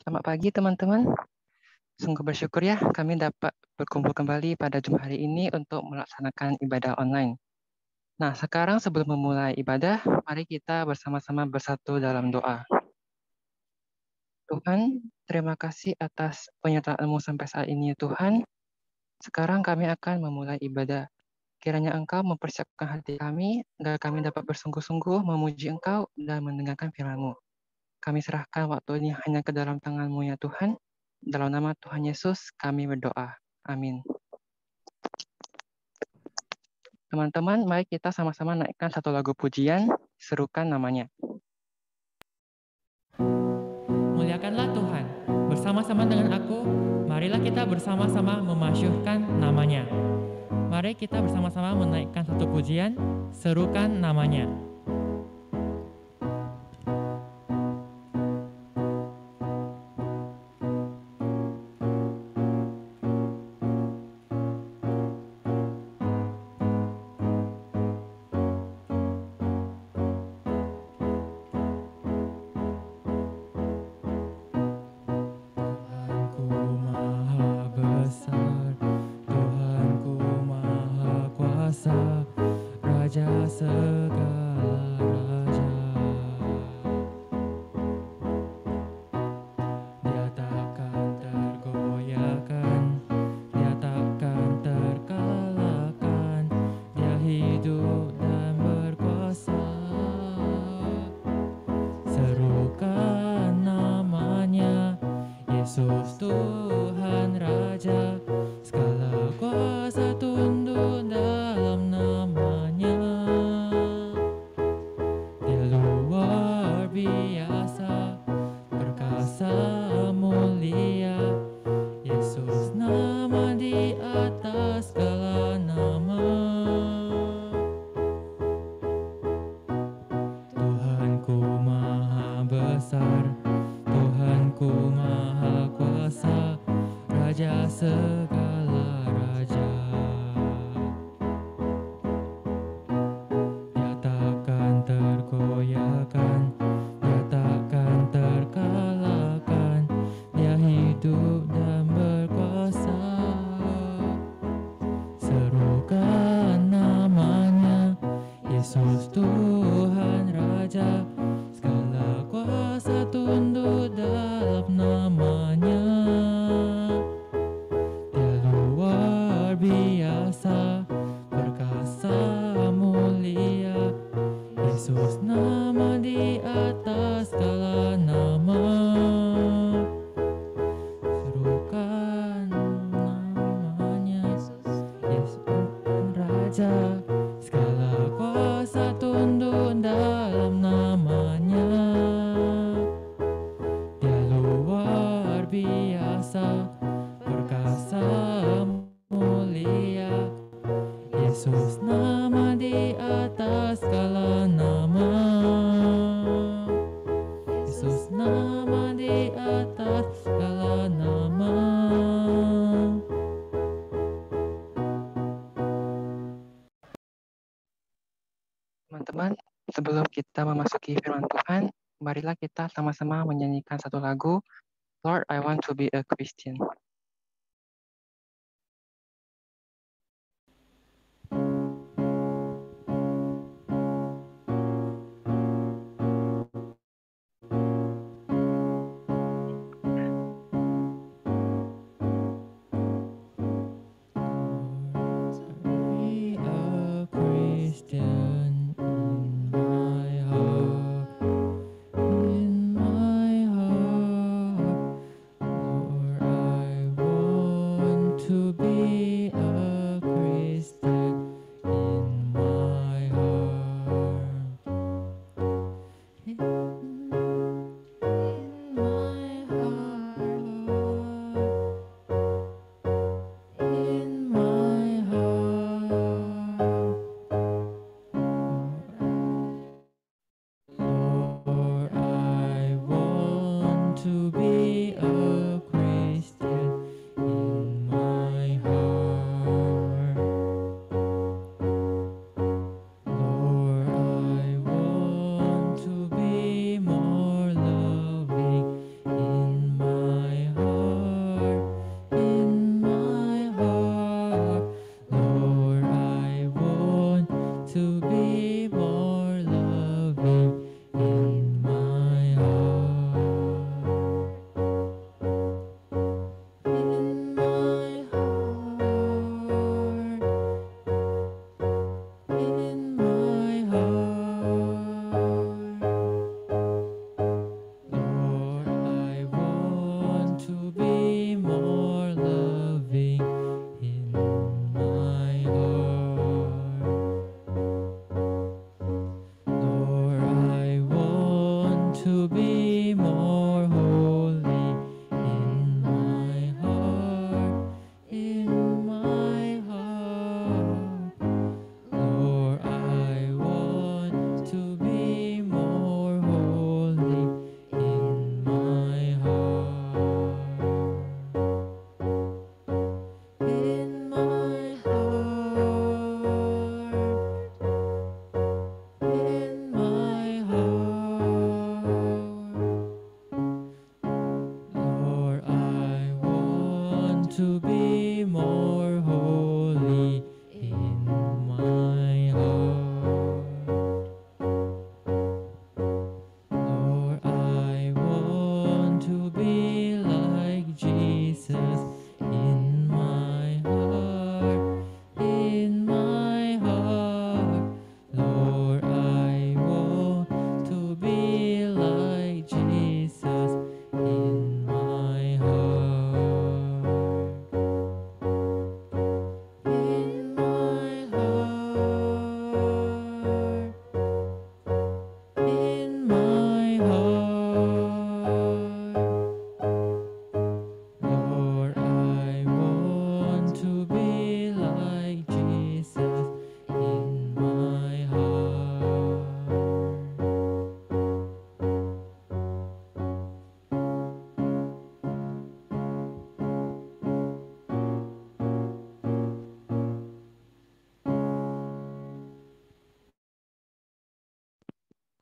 Selamat pagi teman-teman. Sungguh bersyukur ya kami dapat berkumpul kembali pada Jumat hari ini untuk melaksanakan ibadah online. Nah, sekarang sebelum memulai ibadah, mari kita bersama-sama bersatu dalam doa. Tuhan, terima kasih atas penyertaan-Mu sampai saat ini ya Tuhan. Sekarang kami akan memulai ibadah. Kiranya Engkau mempersiapkan hati kami, agar kami dapat bersungguh-sungguh memuji Engkau dan mendengarkan firman-Mu. Kami serahkan waktu ini hanya ke dalam tangan-Mu ya Tuhan. Dalam nama Tuhan Yesus kami berdoa. Amin. Teman-teman, mari kita sama-sama naikkan satu lagu pujian, serukan namanya. Muliakanlah Tuhan, bersama-sama dengan aku, marilah kita bersama-sama memasyurkan namanya. Mari kita bersama-sama menaikkan satu pujian, serukan namanya. Yesus Tuhan Raja, segala kuasa tunduk dalam namanya. Dia luar biasa, perkasa mulia. Yesus nama di atas segala nama. Tuhanku maha besar, Tuhanku maha kuasa, Raja segala raja. Dia takkan tergoyahkan, Dia takkan terkalahkan, Dia hidup dan berkuasa. Serukan namanya, Yesus Tuhan Raja, segala kuasa tunduk dalam namanya. Dia luar biasa, perkasa mulia. Yesus nama di atas segala nama. Serukan namanya, Yesus Raja, segala kuasa tunduk dalam namanya. Dia luar biasa, perkasa mulia. Yesus nama di atas segala nama. Yesus nama di atas segala nama. Teman-teman, sebelum kita memasuki firman Tuhan, marilah kita sama-sama menyanyikan satu lagu, Lord, I Want to Be a Christian. Be a Christian in my heart, in my heart. Lord, I be more holy in my heart. Lord, I want to be like Jesus in my heart, in my heart. Lord, I want to be like Jesus in my heart. In my heart. In my heart, Lord, I want to be like Jesus in my heart.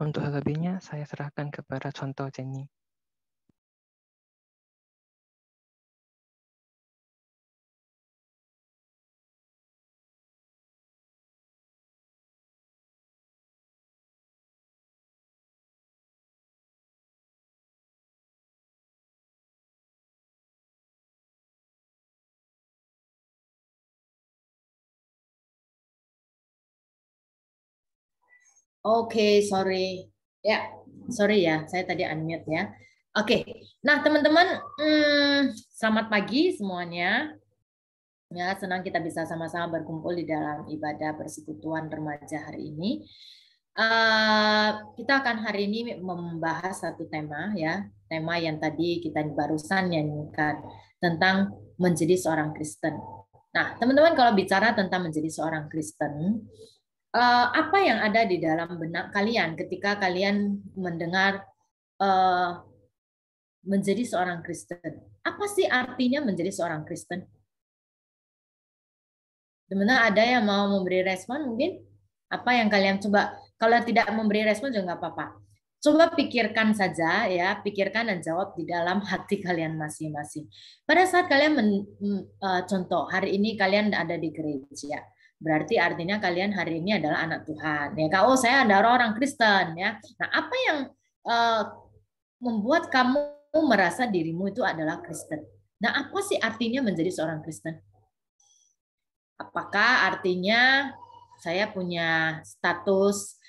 Untuk selebihnya, saya serahkan kepada contoh Jenny. Oke, sorry. Ya, sorry ya, saya tadi unmute ya. Oke, nah teman-teman, selamat pagi semuanya. Ya, senang kita bisa sama-sama berkumpul di dalam ibadah persekutuan remaja hari ini. Kita akan hari ini membahas satu tema ya, tema yang tadi kita barusan nyanyikan tentang menjadi seorang Kristen. Nah, teman-teman kalau bicara tentang menjadi seorang Kristen, apa yang ada di dalam benak kalian ketika kalian mendengar menjadi seorang Kristen? Apa sih artinya menjadi seorang Kristen? Teman-teman ada yang mau memberi respon mungkin? Apa yang kalian coba? Kalau tidak memberi respon juga nggak apa-apa. Coba pikirkan saja ya, pikirkan dan jawab di dalam hati kalian masing-masing. Pada saat kalian contoh hari ini kalian ada di gereja, berarti artinya kalian hari ini adalah anak Tuhan. Ya, oh saya adalah orang Kristen ya. Nah, apa yang membuat kamu merasa dirimu itu adalah Kristen? Nah, apa sih artinya menjadi seorang Kristen? Apakah artinya saya punya status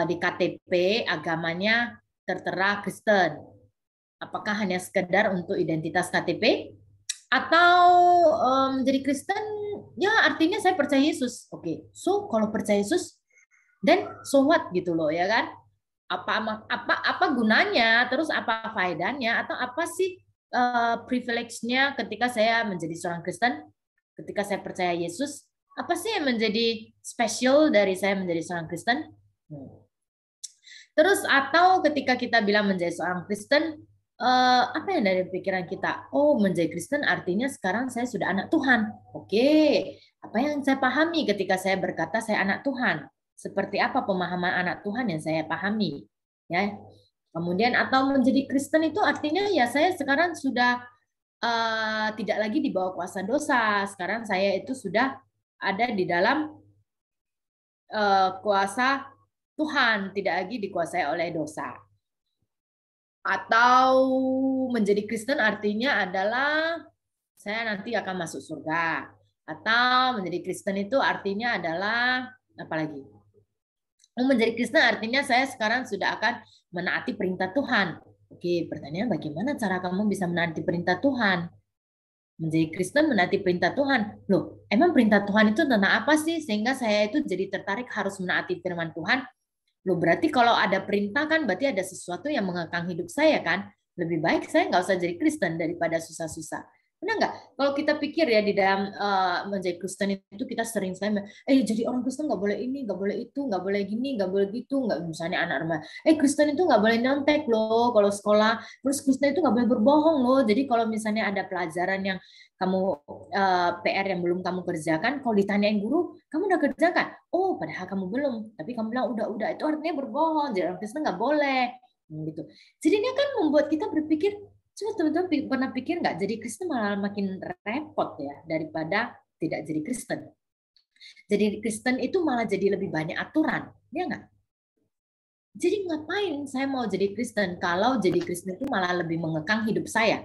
di KTP agamanya tertera Kristen? Apakah hanya sekedar untuk identitas KTP? Atau menjadi Kristen ya artinya saya percaya Yesus. Oke, so kalau percaya Yesus dan so what gitu loh ya kan? Apa gunanya? Terus apa faedahnya? Atau apa sih privilege-nya ketika saya menjadi seorang Kristen? Ketika saya percaya Yesus, apa sih yang menjadi spesial dari saya menjadi seorang Kristen? Terus atau ketika kita bilang menjadi seorang Kristen, apa yang dari pikiran kita? Oh, menjadi Kristen artinya sekarang saya sudah anak Tuhan. Oke, apa yang saya pahami ketika saya berkata saya anak Tuhan? Seperti apa pemahaman anak Tuhan yang saya pahami? Ya. Kemudian atau menjadi Kristen itu artinya ya saya sekarang sudah tidak lagi di bawah kuasa dosa. Sekarang saya itu sudah ada di dalam kuasa Tuhan, tidak lagi dikuasai oleh dosa. Atau menjadi Kristen artinya adalah saya nanti akan masuk surga. Atau menjadi Kristen itu artinya adalah apa lagi? Menjadi Kristen artinya saya sekarang sudah akan menaati perintah Tuhan. Oke, pertanyaan bagaimana cara kamu bisa menaati perintah Tuhan? Menjadi Kristen menaati perintah Tuhan. Loh, emang perintah Tuhan itu tentang apa sih? Sehingga saya itu jadi tertarik harus menaati firman Tuhan. Loh, berarti kalau ada perintah kan berarti ada sesuatu yang mengekang hidup saya kan? Lebih baik saya nggak usah jadi Kristen daripada susah-susah. Benar nggak? Kalau kita pikir ya di dalam menjadi Kristen itu kita sering sekali, jadi orang Kristen nggak boleh ini, nggak boleh itu, nggak boleh gini, nggak boleh gitu, nggak misalnya anak remaja, Kristen itu nggak boleh nyontek loh kalau sekolah, terus Kristen itu nggak boleh berbohong loh. Jadi kalau misalnya ada pelajaran yang kamu PR yang belum kamu kerjakan, kalau ditanyain guru, kamu udah kerjakan? Oh, padahal kamu belum, tapi kamu bilang udah, itu artinya berbohong. Jadi orang Kristen nggak boleh, gitu. Jadi ini kan membuat kita berpikir Coba teman-teman pernah pikir nggak, jadi Kristen malah makin repot ya daripada tidak jadi Kristen. Jadi Kristen itu malah jadi lebih banyak aturan, ya nggak? Jadi ngapain saya mau jadi Kristen kalau jadi Kristen itu malah lebih mengekang hidup saya?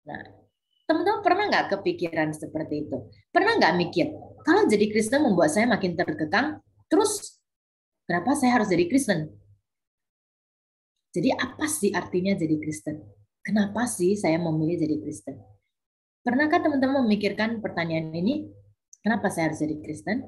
Nah, teman-teman pernah nggak kepikiran seperti itu? Pernah nggak mikir, kalau jadi Kristen membuat saya makin terkekang, terus kenapa saya harus jadi Kristen? Jadi apa sih artinya jadi Kristen? Kenapa sih saya memilih jadi Kristen? Pernahkah teman-teman memikirkan pertanyaan ini? Kenapa saya harus jadi Kristen?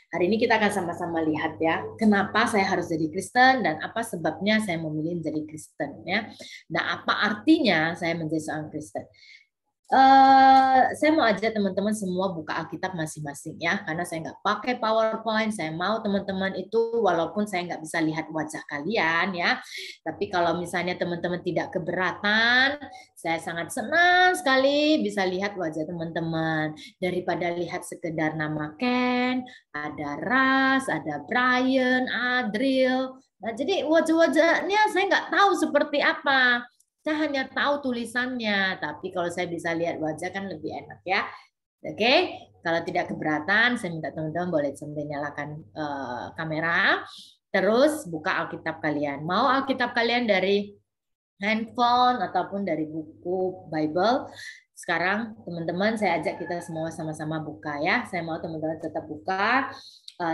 Hari ini kita akan sama-sama lihat ya, kenapa saya harus jadi Kristen dan apa sebabnya saya memilih menjadi Kristen ya. Nah, apa artinya saya menjadi seorang Kristen? Saya mau ajak teman-teman semua buka Alkitab masing-masing ya, karena saya nggak pakai PowerPoint. Saya mau teman-teman itu walaupun saya nggak bisa lihat wajah kalian ya, tapi kalau misalnya teman-teman tidak keberatan, saya sangat senang sekali bisa lihat wajah teman-teman daripada lihat sekedar nama Ken, ada Ras, ada Brian, Adril. Nah, jadi wajah-wajahnya saya nggak tahu seperti apa. Saya hanya tahu tulisannya, tapi kalau saya bisa lihat wajah kan lebih enak ya. Oke, kalau tidak keberatan, saya minta teman-teman boleh sambil nyalakan kamera. Terus buka Alkitab kalian. Mau Alkitab kalian dari handphone ataupun dari buku Bible. Sekarang teman-teman saya ajak kita semua sama-sama buka ya. Saya mau teman-teman tetap buka.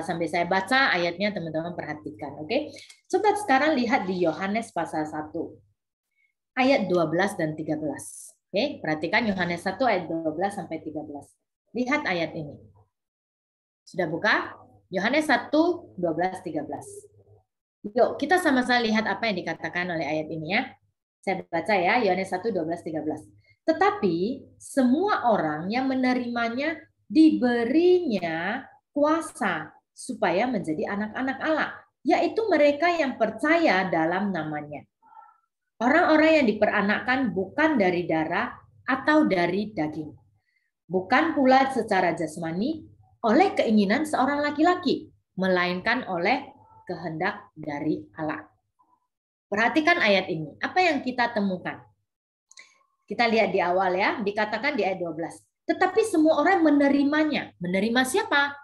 Sambil saya baca ayatnya teman-teman perhatikan. Oke, coba sekarang lihat di Yohanes pasal 1. Ayat 12 dan 13. Oke, perhatikan Yohanes 1 ayat 12 sampai 13. Lihat ayat ini. Sudah buka? Yohanes 1, 12, 13. Yuk, kita sama-sama lihat apa yang dikatakan oleh ayat ini ya. Saya baca ya, Yohanes 1, 12, 13. Tetapi semua orang yang menerimanya diberinya kuasa supaya menjadi anak-anak Allah, yaitu mereka yang percaya dalam namanya. Orang-orang yang diperanakkan bukan dari darah atau dari daging. Bukan pula secara jasmani oleh keinginan seorang laki-laki, melainkan oleh kehendak dari Allah. Perhatikan ayat ini. Apa yang kita temukan? Kita lihat di awal ya, dikatakan di ayat 12. Tetapi semua orang menerimanya. Menerima siapa?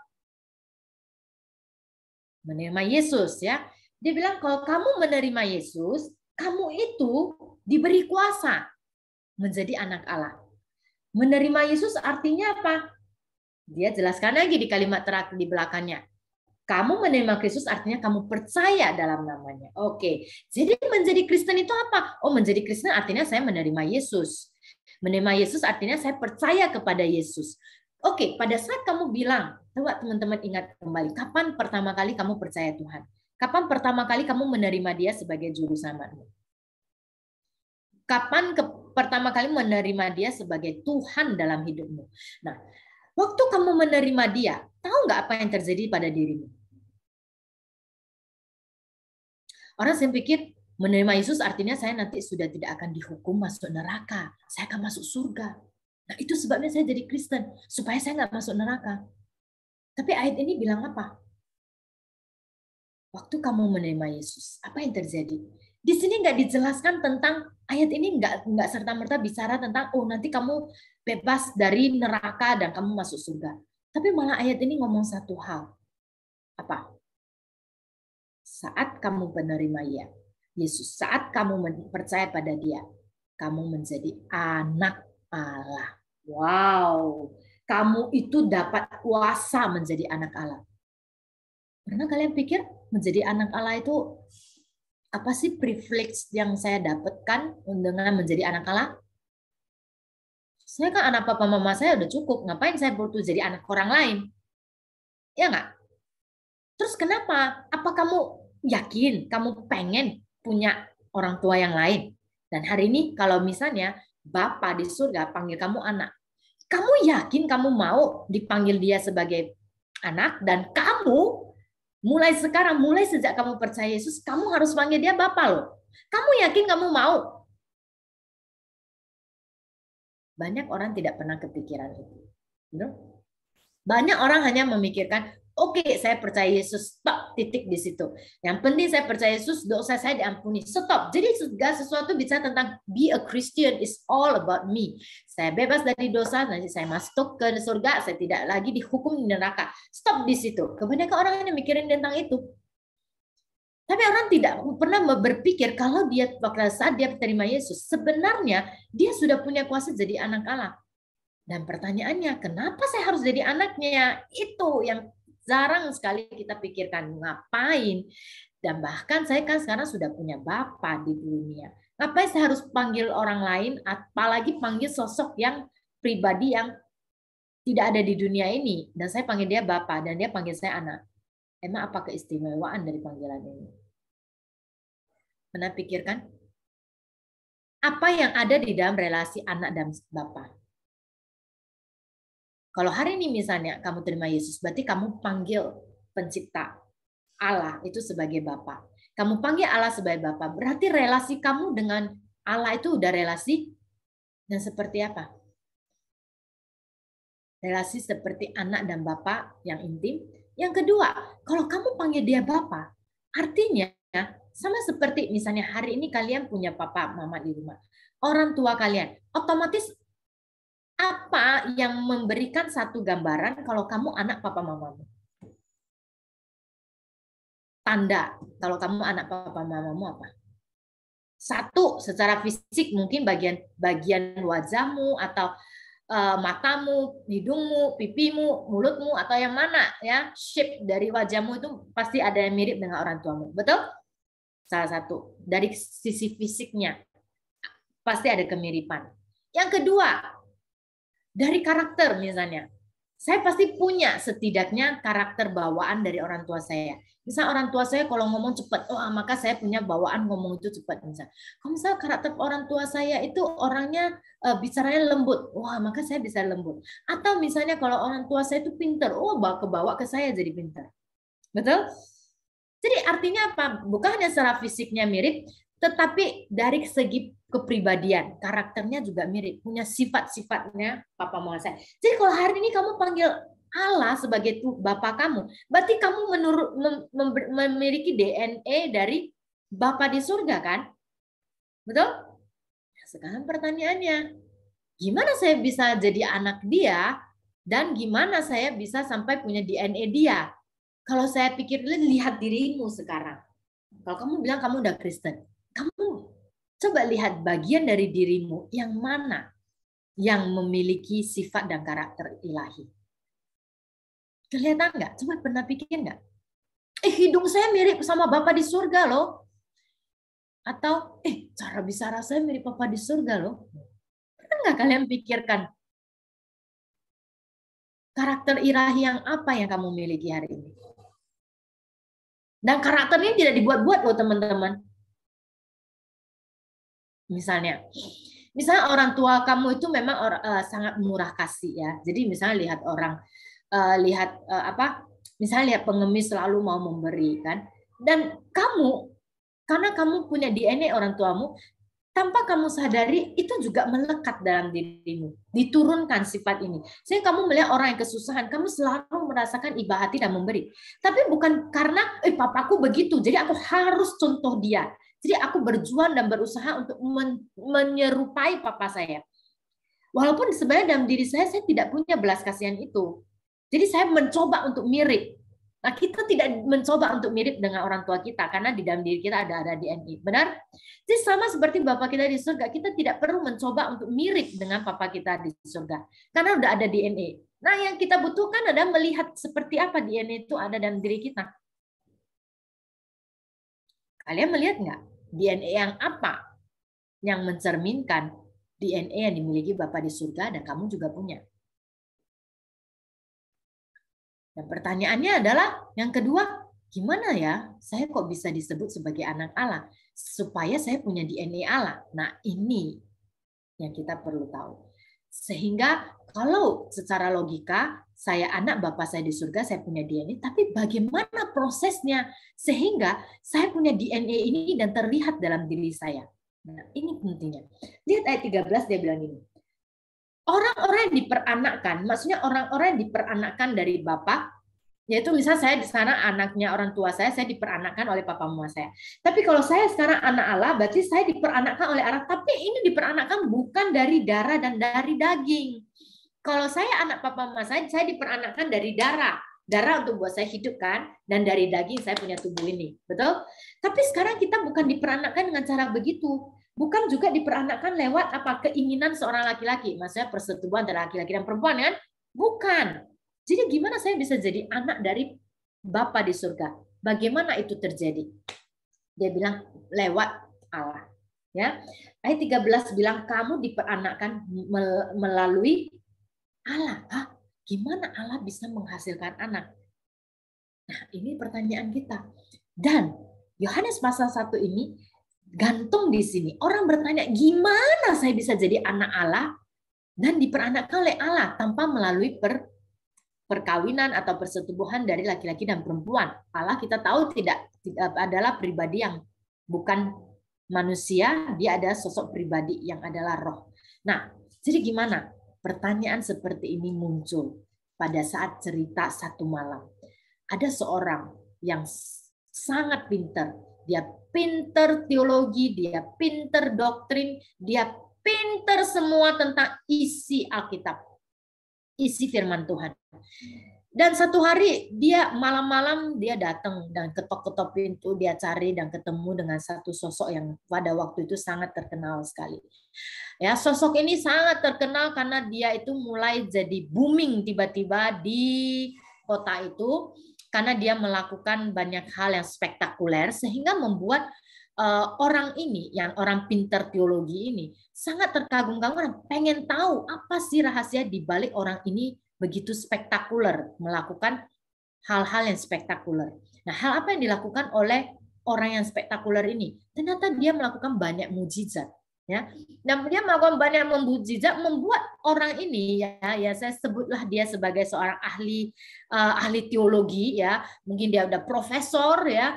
Menerima Yesus ya. Dia bilang kalau kamu menerima Yesus, kamu itu diberi kuasa menjadi anak Allah. Menerima Yesus artinya apa? Dia jelaskan lagi di kalimat terakhir di belakangnya. Kamu menerima Kristus artinya kamu percaya dalam namanya. Oke, jadi menjadi Kristen itu apa? Oh, menjadi Kristen artinya saya menerima Yesus. Menerima Yesus artinya saya percaya kepada Yesus. Oke, pada saat kamu bilang, coba teman-teman ingat kembali, kapan pertama kali kamu percaya Tuhan? Kapan pertama kali kamu menerima dia sebagai juru selamatmu? Kapan pertama kali menerima dia sebagai Tuhan dalam hidupmu? Nah, waktu kamu menerima dia, tahu nggak apa yang terjadi pada dirimu? Orang saya pikir menerima Yesus artinya saya nanti sudah tidak akan dihukum masuk neraka. Saya akan masuk surga. Nah, itu sebabnya saya jadi Kristen. Supaya saya nggak masuk neraka. Tapi ayat ini bilang apa? Waktu kamu menerima Yesus, apa yang terjadi? Di sini nggak dijelaskan tentang ayat ini nggak serta-merta bicara tentang oh nanti kamu bebas dari neraka dan kamu masuk surga. Tapi malah ayat ini ngomong satu hal. Apa? Saat kamu menerima Yesus, saat kamu percaya pada dia, kamu menjadi anak Allah. Wow, kamu itu dapat kuasa menjadi anak Allah. Pernah kalian pikir menjadi anak Allah itu apa sih privilege yang saya dapatkan dengan menjadi anak Allah? Saya kan anak papa mama saya udah cukup, ngapain saya butuh jadi anak orang lain? Ya nggak? Terus kenapa? Apa kamu yakin, kamu pengen punya orang tua yang lain? Dan hari ini kalau misalnya Bapa di surga panggil kamu anak, kamu yakin kamu mau dipanggil dia sebagai anak dan kamu mulai sekarang, mulai sejak kamu percaya Yesus, kamu harus panggil dia Bapa loh. Kamu yakin kamu mau? Banyak orang tidak pernah kepikiran itu. Banyak orang hanya memikirkan, Oke, saya percaya Yesus, stop, titik di situ. Yang penting saya percaya Yesus, dosa saya diampuni, stop. Jadi segala sesuatu bicara tentang be a Christian is all about me. Saya bebas dari dosa, nanti saya masuk ke surga, saya tidak lagi dihukum di neraka. Stop di situ. Kebanyakan orang yang mikirin tentang itu. Tapi orang tidak pernah berpikir kalau dia pada saat dia terima Yesus, sebenarnya dia sudah punya kuasa jadi anak Allah. Dan pertanyaannya, kenapa saya harus jadi anaknya? Itu yang jarang sekali kita pikirkan. Ngapain? Dan bahkan saya kan sekarang sudah punya Bapa di dunia. Ngapain saya harus panggil orang lain, apalagi panggil sosok yang pribadi yang tidak ada di dunia ini. Dan saya panggil dia Bapa, dan dia panggil saya anak. Emang apa keistimewaan dari panggilan ini? Pernah pikirkan? Apa yang ada di dalam relasi anak dan Bapa? Kalau hari ini misalnya kamu terima Yesus, berarti kamu panggil pencipta Allah itu sebagai Bapa. Kamu panggil Allah sebagai Bapa, berarti relasi kamu dengan Allah itu udah relasi dan seperti apa? Relasi seperti anak dan Bapa yang intim. Yang kedua, kalau kamu panggil dia Bapa, artinya sama seperti misalnya hari ini kalian punya papa, mama di rumah. Orang tua kalian, otomatis apa yang memberikan satu gambaran kalau kamu anak papa mamamu? Tanda kalau kamu anak papa mamamu apa? Satu, secara fisik mungkin bagian wajahmu atau matamu, hidungmu, pipimu, mulutmu atau yang mana ya, shape dari wajahmu itu pasti ada yang mirip dengan orang tuamu. Betul? Salah satu dari sisi fisiknya pasti ada kemiripan. Yang kedua, dari karakter misalnya. Saya pasti punya setidaknya karakter bawaan dari orang tua saya. Misal orang tua saya kalau ngomong cepat, maka saya punya bawaan ngomong itu cepat. Kalau misal karakter orang tua saya itu orangnya bicaranya lembut, maka saya bisa lembut. Atau misalnya kalau orang tua saya itu pintar, kebawa ke saya jadi pintar. Betul? Jadi artinya apa? Bukan hanya secara fisiknya mirip, tetapi dari segi kepribadian, karakternya juga mirip, punya sifat-sifatnya papa mama saya. Jadi kalau hari ini kamu panggil Allah sebagai Bapa kamu, berarti kamu memiliki DNA dari Bapa di surga kan? Betul? Sekarang pertanyaannya, gimana saya bisa jadi anak dia dan gimana saya bisa sampai punya DNA dia? Kalau saya pikir, lihat dirimu sekarang. Kalau kamu bilang kamu udah Kristen, kamu coba lihat bagian dari dirimu yang mana yang memiliki sifat dan karakter ilahi. Kelihatan nggak? Coba pernah pikir nggak? Hidung saya mirip sama Bapa di surga loh. Atau, cara bicara saya mirip Bapa di surga loh. Pernah nggak kalian pikirkan karakter ilahi yang apa yang kamu miliki hari ini? Dan karakter ini tidak dibuat-buat loh teman-teman. Misalnya orang tua kamu itu memang sangat murah kasih ya. Jadi misalnya lihat orang, misalnya lihat pengemis selalu mau memberi kan. Dan kamu, karena kamu punya DNA orang tuamu, tanpa kamu sadari itu juga melekat dalam dirimu, diturunkan sifat ini. Sehingga kamu melihat orang yang kesusahan, kamu selalu merasakan iba hati dan memberi. Tapi bukan karena papaku begitu, jadi aku harus contoh dia. Jadi aku berjuang dan berusaha untuk menyerupai papa saya. Walaupun sebenarnya dalam diri saya tidak punya belas kasihan itu. Jadi saya mencoba untuk mirip. Nah, kita tidak mencoba untuk mirip dengan orang tua kita karena di dalam diri kita ada DNA. Benar? Jadi sama seperti Bapak kita di surga, kita tidak perlu mencoba untuk mirip dengan Papa kita di surga karena udah ada DNA. Nah, yang kita butuhkan adalah melihat seperti apa DNA itu ada dalam diri kita. Kalian melihat nggak DNA yang apa yang mencerminkan DNA yang dimiliki Bapak di surga dan kamu juga punya? Dan pertanyaannya adalah yang kedua, gimana ya saya kok bisa disebut sebagai anak Allah? Supaya saya punya DNA Allah. Nah, ini yang kita perlu tahu. Sehingga kalau secara logika, saya anak Bapak saya di surga, saya punya DNA, tapi bagaimana prosesnya sehingga saya punya DNA ini dan terlihat dalam diri saya? Nah, ini pentingnya. Lihat ayat 13 dia bilang ini. Orang-orang yang diperanakkan, maksudnya orang-orang yang diperanakkan dari Bapa, Yaitu misalnya saya di sana anaknya orang tua saya diperanakkan oleh papa mama saya. Tapi kalau saya sekarang anak Allah, berarti saya diperanakkan oleh Allah. Tapi ini diperanakkan bukan dari darah dan dari daging. Kalau saya anak papa mama saya diperanakkan dari darah. Darah untuk buat saya hidup kan, dan dari daging saya punya tubuh ini. Betul? Tapi sekarang kita bukan diperanakkan dengan cara begitu. Bukan juga diperanakkan lewat keinginan seorang laki-laki. Maksudnya persetubuhan antara laki-laki dan perempuan kan? Bukan. Jadi gimana saya bisa jadi anak dari Bapa di surga? Bagaimana itu terjadi? Dia bilang lewat Allah. Ya, ayat 13 bilang kamu diperanakkan melalui Allah. Hah? Gimana Allah bisa menghasilkan anak? Nah, ini pertanyaan kita. Dan Yohanes pasal 1 ini gantung di sini. Orang bertanya, gimana saya bisa jadi anak Allah dan diperanakkan oleh Allah tanpa melalui perkawinan atau persetubuhan dari laki-laki dan perempuan. Allah kita tahu tidak adalah pribadi yang bukan manusia, dia ada sosok pribadi yang adalah roh. Nah, jadi gimana? Pertanyaan seperti ini muncul pada saat cerita satu malam. Ada seorang yang sangat pintar. Dia pintar teologi, dia pintar doktrin, dia pintar semua tentang isi Alkitab. Isi firman Tuhan. Dan satu hari dia malam-malam dia datang dan ketok-ketok pintu, dia cari dan ketemu dengan satu sosok yang pada waktu itu sangat terkenal sekali. Ya, sosok ini sangat terkenal karena dia itu mulai jadi booming tiba-tiba di kota itu karena dia melakukan banyak hal yang spektakuler sehingga membuat orang ini, yang orang pintar teologi ini, sangat terkagum-kagum, pengen tahu apa sih rahasia di balik orang ini begitu spektakuler, melakukan hal-hal yang spektakuler. Nah, hal apa yang dilakukan oleh orang yang spektakuler ini? Ternyata dia melakukan banyak mujizat. Ya, dan dia melakukan banyak mujizat membuat orang ini ya saya sebutlah dia sebagai seorang ahli teologi ya, mungkin dia udah profesor ya,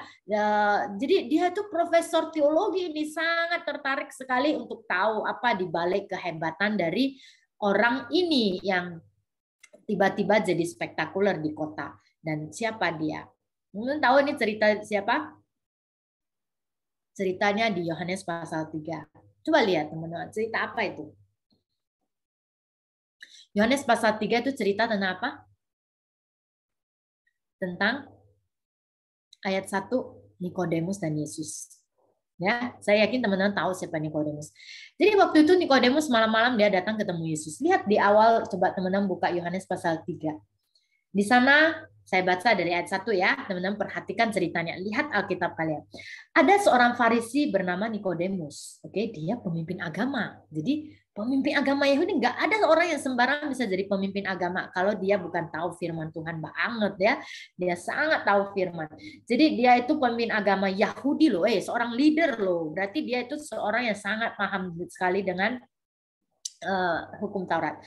jadi dia itu profesor teologi ini sangat tertarik sekali untuk tahu apa di balik kehebatan dari orang ini yang tiba-tiba jadi spektakuler di kota. Dan siapa dia? Mungkin tahu ini cerita siapa? Ceritanya di Yohanes pasal 3. Coba lihat teman-teman, cerita apa itu? Yohanes pasal 3 itu cerita tentang apa? Tentang ayat 1 Nikodemus dan Yesus. Ya, saya yakin teman-teman tahu siapa Nikodemus. Jadi waktu itu Nikodemus malam-malam dia datang ketemu Yesus. Lihat di awal, coba teman-teman buka Yohanes pasal 3. Di sana saya baca dari ayat 1 ya, teman-teman perhatikan ceritanya. Lihat Alkitab kalian. Ada seorang Farisi bernama Nikodemus. Oke, dia pemimpin agama. Jadi pemimpin agama Yahudi, nggak ada orang yang sembarang bisa jadi pemimpin agama kalau dia bukan tahu firman Tuhan banget ya. Dia sangat tahu firman. Jadi dia itu pemimpin agama Yahudi loh, seorang leader loh. Berarti dia itu seorang yang sangat paham sekali dengan hukum Taurat.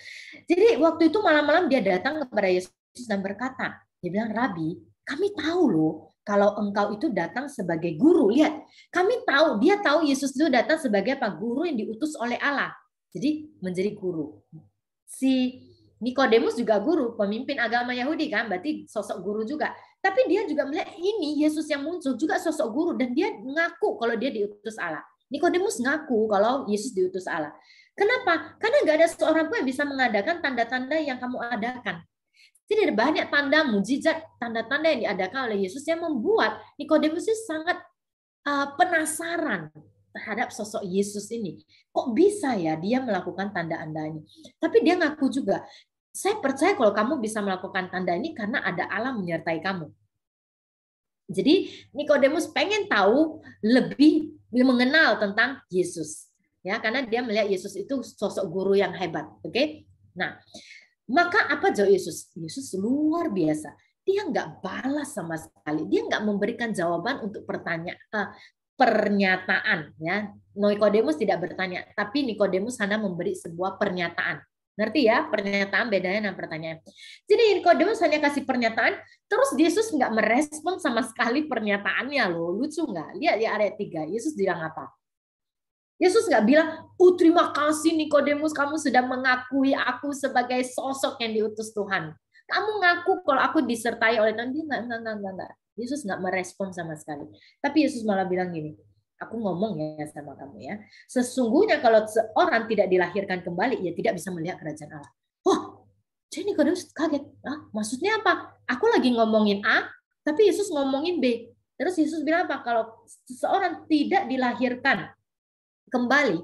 Jadi waktu itu malam-malam dia datang kepada Yesus dan berkata, dia bilang, Rabi, kami tahu loh kalau engkau itu datang sebagai guru. Lihat, kami tahu, dia tahu Yesus itu datang sebagai apa? Guru yang diutus oleh Allah. Jadi menjadi guru. Si Nikodemus juga guru, pemimpin agama Yahudi kan, berarti sosok guru juga. Tapi dia juga melihat ini Yesus yang muncul juga sosok guru dan dia ngaku kalau dia diutus Allah. Nikodemus ngaku kalau Yesus diutus Allah. Kenapa? Karena nggak ada seorang pun yang bisa mengadakan tanda-tanda yang kamu adakan. Jadi ada banyak tanda, mujizat, tanda-tanda yang diadakan oleh Yesus yang membuat Nikodemus sangat penasaran terhadap sosok Yesus ini. Kok bisa ya dia melakukan tanda-tanda ini? Tapi dia ngaku juga, saya percaya kalau kamu bisa melakukan tanda ini karena ada Allah menyertai kamu. Jadi Nikodemus pengen tahu lebih mengenal tentang Yesus. Ya, karena dia melihat Yesus itu sosok guru yang hebat. Oke? Nah, maka apa jawab Yesus? Yesus luar biasa. Dia nggak balas sama sekali. Dia nggak memberikan jawaban untuk pernyataan. Ya, Nikodemus tidak bertanya, tapi Nikodemus hanya memberi sebuah pernyataan. Ngerti ya? Pernyataan bedanya dengan pertanyaan. Jadi Nikodemus hanya kasih pernyataan, terus Yesus nggak merespon sama sekali pernyataannya loh. Lucu nggak? Lihat ya ayat 3. Yesus bilang apa? Yesus nggak bilang, terima kasih Nikodemus, kamu sudah mengakui aku sebagai sosok yang diutus Tuhan. Kamu ngaku kalau aku disertai oleh Tuhan. Dia enggak. Yesus nggak merespon sama sekali. Tapi Yesus malah bilang gini, aku ngomong ya sama kamu ya. Sesungguhnya kalau seorang tidak dilahirkan kembali, ya tidak bisa melihat kerajaan Allah. Oh, jadi Nikodemus kaget. Maksudnya apa? Aku lagi ngomongin A, tapi Yesus ngomongin B. Terus Yesus bilang apa? Kalau seseorang tidak dilahirkan kembali,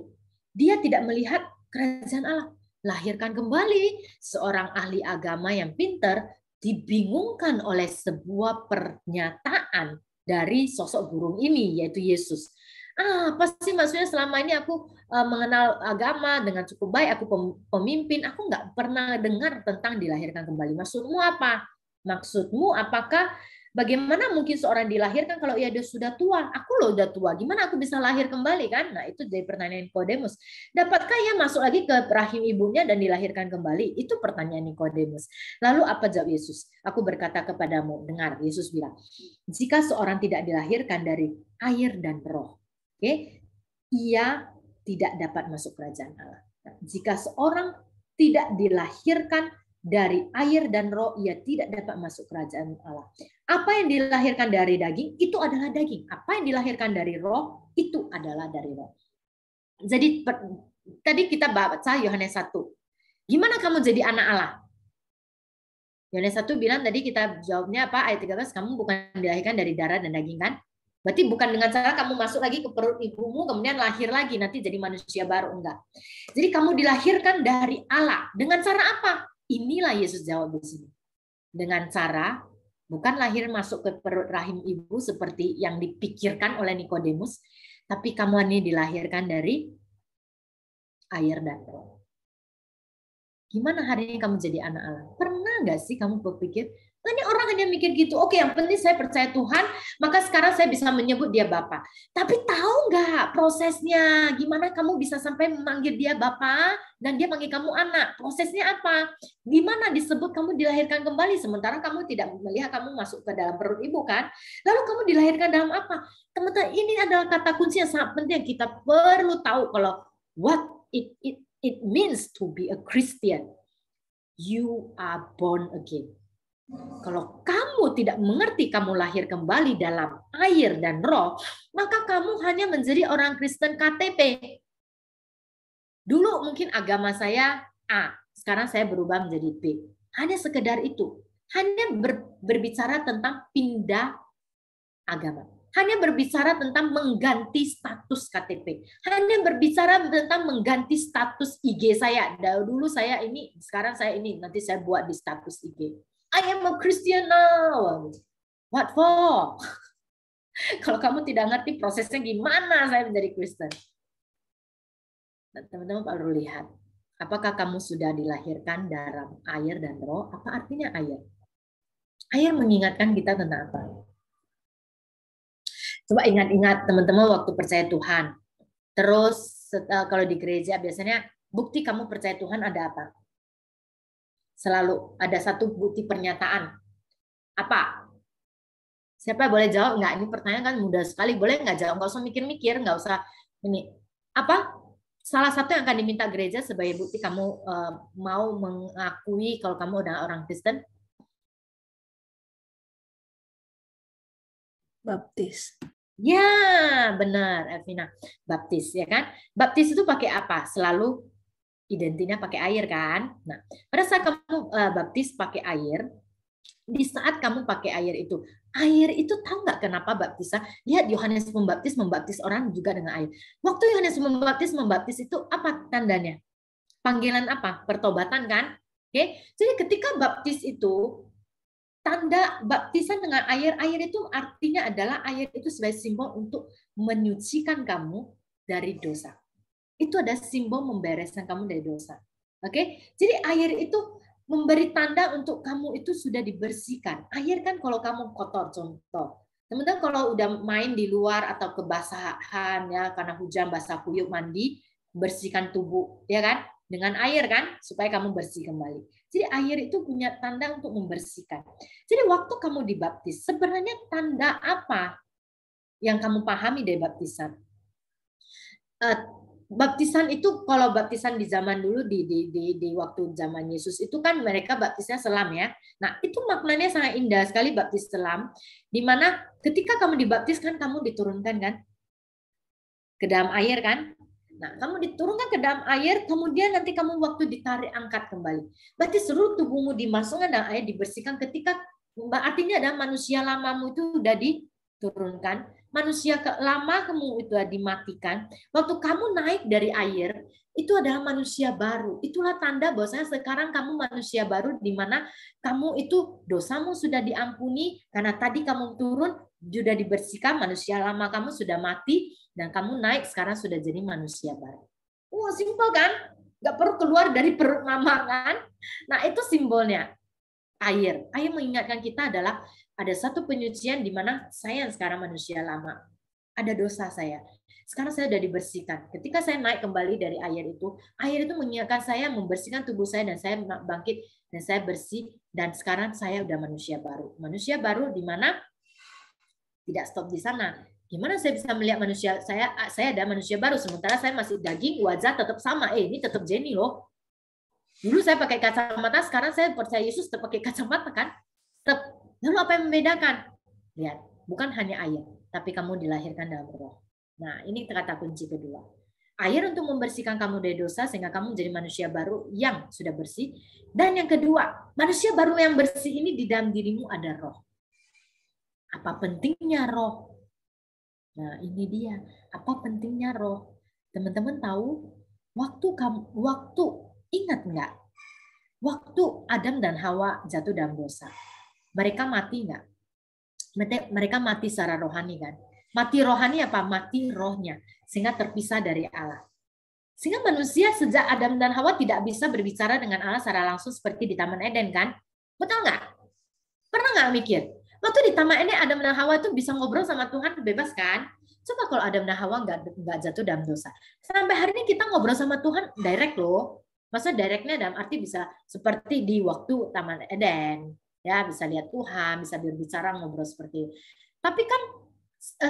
dia tidak melihat kerajaan Allah. Lahirkan kembali. Seorang ahli agama yang pintar dibingungkan oleh sebuah pernyataan dari sosok burung ini, yaitu Yesus. Apa sih maksudnya selama ini aku mengenal agama dengan cukup baik, aku pemimpin, aku nggak pernah dengar tentang dilahirkan kembali. Maksudmu apa? Maksudmu apakah bagaimana mungkin seorang dilahirkan kalau ia sudah tua? Aku loh udah tua, gimana aku bisa lahir kembali kan? Nah itu jadi pertanyaan Nikodemus. Dapatkah ia masuk lagi ke rahim ibunya dan dilahirkan kembali? Itu pertanyaan Nikodemus. Lalu apa jawab Yesus? Aku berkata kepadamu, dengar, Yesus bilang, jika seorang tidak dilahirkan dari air dan roh, ia tidak dapat masuk kerajaan Allah. Nah, jika seorang tidak dilahirkan dari air dan roh, ia tidak dapat masuk kerajaan Allah. Apa yang dilahirkan dari daging, itu adalah daging. Apa yang dilahirkan dari roh, itu adalah dari roh. Jadi tadi kita baca Yohanes 1. Gimana kamu jadi anak Allah? Yohanes 1 bilang tadi kita jawabnya apa? Ayat 13, kamu bukan dilahirkan dari darah dan daging kan? Berarti bukan dengan cara kamu masuk lagi ke perut ibumu, kemudian lahir lagi, nanti jadi manusia baru. Enggak. Jadi kamu dilahirkan dari Allah. Dengan cara apa? Inilah Yesus jawab di sini. Dengan cara bukan lahir masuk ke perut rahim ibu seperti yang dipikirkan oleh Nikodemus, tapi kamu ini dilahirkan dari air dan roh. Gimana hari ini kamu jadi anak Allah? Pernah nggak sih kamu berpikir, ini orang hanya mikir gitu, oke yang penting saya percaya Tuhan, maka sekarang saya bisa menyebut dia Bapa. Tapi tahu nggak prosesnya? Gimana kamu bisa sampai memanggil dia Bapa dan dia panggil kamu anak? Prosesnya apa? Gimana disebut kamu dilahirkan kembali sementara kamu tidak melihat kamu masuk ke dalam perut ibu kan? Lalu kamu dilahirkan dalam apa? Teman-teman, ini adalah kata kunci yang sangat penting yang kita perlu tahu kalau what it means to be a Christian. You are born again. Kalau kamu tidak mengerti kamu lahir kembali dalam air dan roh, maka kamu hanya menjadi orang Kristen KTP. Dulu mungkin agama saya A, sekarang saya berubah menjadi B. Hanya sekedar itu. Hanya berbicara tentang pindah agama. Hanya berbicara tentang mengganti status KTP. Hanya berbicara tentang mengganti status IG saya. Dulu saya ini, sekarang saya ini. Nanti saya buat di status IG. I am a Christian now. What for? Kalau kamu tidak ngerti prosesnya gimana saya menjadi Kristen. Teman-teman perlu lihat. Apakah kamu sudah dilahirkan dalam air dan roh? Apa artinya air? Air mengingatkan kita tentang apa? Coba ingat-ingat teman-teman waktu percaya Tuhan. Terus kalau di gereja biasanya bukti kamu percaya Tuhan ada apa? Selalu ada satu bukti pernyataan. Apa? Siapa boleh jawab? Enggak, ini pertanyaan kan mudah sekali. Boleh nggak jawab? Nggak usah mikir-mikir, nggak usah ini. Apa? Salah satu yang akan diminta gereja sebagai bukti kamu mau mengakui kalau kamu adalah orang Kristen? Baptis. Ya, benar, Elvina. Baptis, ya kan? Baptis itu pakai apa? Selalu identinya pakai air, kan? Nah, pada saat kamu baptis pakai air, di saat kamu pakai air itu tahu nggak kenapa baptisan? Lihat Yohanes Pembaptis membaptis orang juga dengan air. Waktu Yohanes membaptis itu apa tandanya? Panggilan apa? Pertobatan, kan? Oke. Jadi ketika baptis itu tanda baptisan dengan air itu artinya adalah air itu sebagai simbol untuk menyucikan kamu dari dosa. Itu ada simbol membereskan kamu dari dosa. Oke? Jadi air itu memberi tanda untuk kamu itu sudah dibersihkan. Air kan kalau kamu kotor, contoh. Teman-teman kalau udah main di luar atau kebasahan ya karena hujan basah kuyup mandi, bersihkan tubuh, ya kan? Dengan air kan supaya kamu bersih kembali. Jadi air itu punya tanda untuk membersihkan. Jadi waktu kamu dibaptis, sebenarnya tanda apa yang kamu pahami dari baptisan? baptisan itu, kalau baptisan di zaman dulu di waktu zaman Yesus itu kan mereka baptisnya selam ya. Nah, itu maknanya sangat indah sekali baptis selam, di mana ketika kamu dibaptiskan kamu diturunkan kan ke dalam air kan. Nah, kamu diturunkan ke dalam air, kemudian nanti kamu waktu ditarik angkat kembali. Berarti seluruh tubuhmu dimasukkan dalam air, dibersihkan ketika, artinya ada manusia lamamu itu sudah diturunkan, manusia lama kamu itu dimatikan. Waktu kamu naik dari air, itu adalah manusia baru. Itulah tanda bahwasanya sekarang kamu manusia baru, di mana kamu itu dosamu sudah diampuni, karena tadi kamu turun, sudah dibersihkan, manusia lama kamu sudah mati, dan kamu naik sekarang sudah jadi manusia baru. Wah, simpel kan? Gak perlu keluar dari perut mama kan? Nah, itu simbolnya. Air. Air mengingatkan kita adalah ada satu penyucian di mana saya yang sekarang manusia lama. Ada dosa saya. Sekarang saya sudah dibersihkan. Ketika saya naik kembali dari air itu mengingatkan saya, membersihkan tubuh saya, dan saya bangkit, dan saya bersih, dan sekarang saya sudah manusia baru. Manusia baru di mana tidak stop di sana. Gimana saya bisa melihat manusia saya ada manusia baru sementara saya masih daging, wajah tetap sama. Ini tetap Jenny loh. Dulu saya pakai kacamata, sekarang saya percaya Yesus tetap pakai kacamata kan? Tetap. Lalu apa yang membedakan? Lihat, bukan hanya air, tapi kamu dilahirkan dalam roh. Nah, ini kata kunci kedua. Air untuk membersihkan kamu dari dosa sehingga kamu menjadi manusia baru yang sudah bersih. Dan yang kedua, manusia baru yang bersih ini di dalam dirimu ada roh. Apa pentingnya roh? Nah, ini dia. Apa pentingnya roh? Teman-teman tahu, waktu ingat nggak? Waktu Adam dan Hawa jatuh dalam dosa, mereka mati nggak? Mereka mati secara rohani kan? Mati rohani apa? Mati rohnya, sehingga terpisah dari Allah. Sehingga manusia sejak Adam dan Hawa tidak bisa berbicara dengan Allah secara langsung seperti di Taman Eden kan? Betul nggak? Pernah nggak mikir? Waktu di Taman Eden Adam dan Hawa itu bisa ngobrol sama Tuhan bebas kan? Coba kalau Adam dan Hawa nggak jatuh dalam dosa. Sampai hari ini kita ngobrol sama Tuhan direct loh. Maksudnya directnya dalam arti bisa seperti di waktu Taman Eden. Ya, bisa lihat Tuhan, bisa berbicara, ngobrol seperti itu. Tapi kan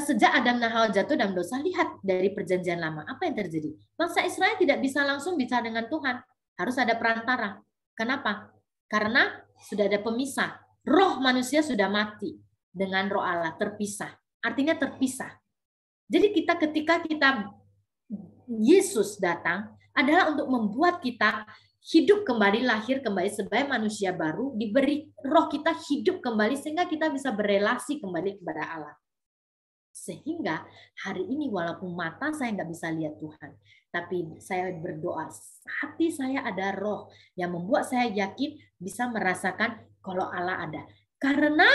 sejak Adam dan Hawa jatuh dalam dosa, lihat dari perjanjian lama, apa yang terjadi? Bangsa Israel tidak bisa langsung bicara dengan Tuhan. Harus ada perantara. Kenapa? Karena sudah ada pemisah. Roh manusia sudah mati dengan roh Allah, terpisah. Artinya terpisah. Jadi ketika Yesus datang adalah untuk membuat kita hidup kembali, lahir kembali sebagai manusia baru, diberi roh kita hidup kembali sehingga kita bisa berelasi kembali kepada Allah. Sehingga hari ini walaupun mata saya nggak bisa lihat Tuhan, tapi saya berdoa, hati saya ada roh yang membuat saya yakin bisa merasakan kalau Allah ada. Karena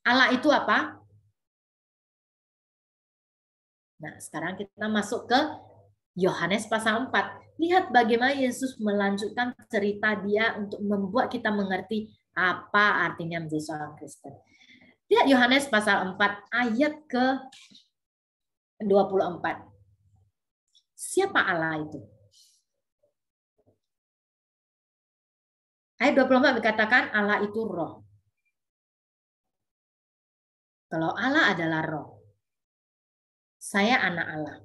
Allah itu apa? Nah, sekarang kita masuk ke Yohanes pasal 4. Lihat bagaimana Yesus melanjutkan cerita dia untuk membuat kita mengerti apa artinya menjadi seorang Kristen. Lihat Yohanes pasal 4 ayat ke 24. Siapa Allah itu? Ayat 24 dikatakan Allah itu roh. Kalau Allah adalah roh, saya anak Allah.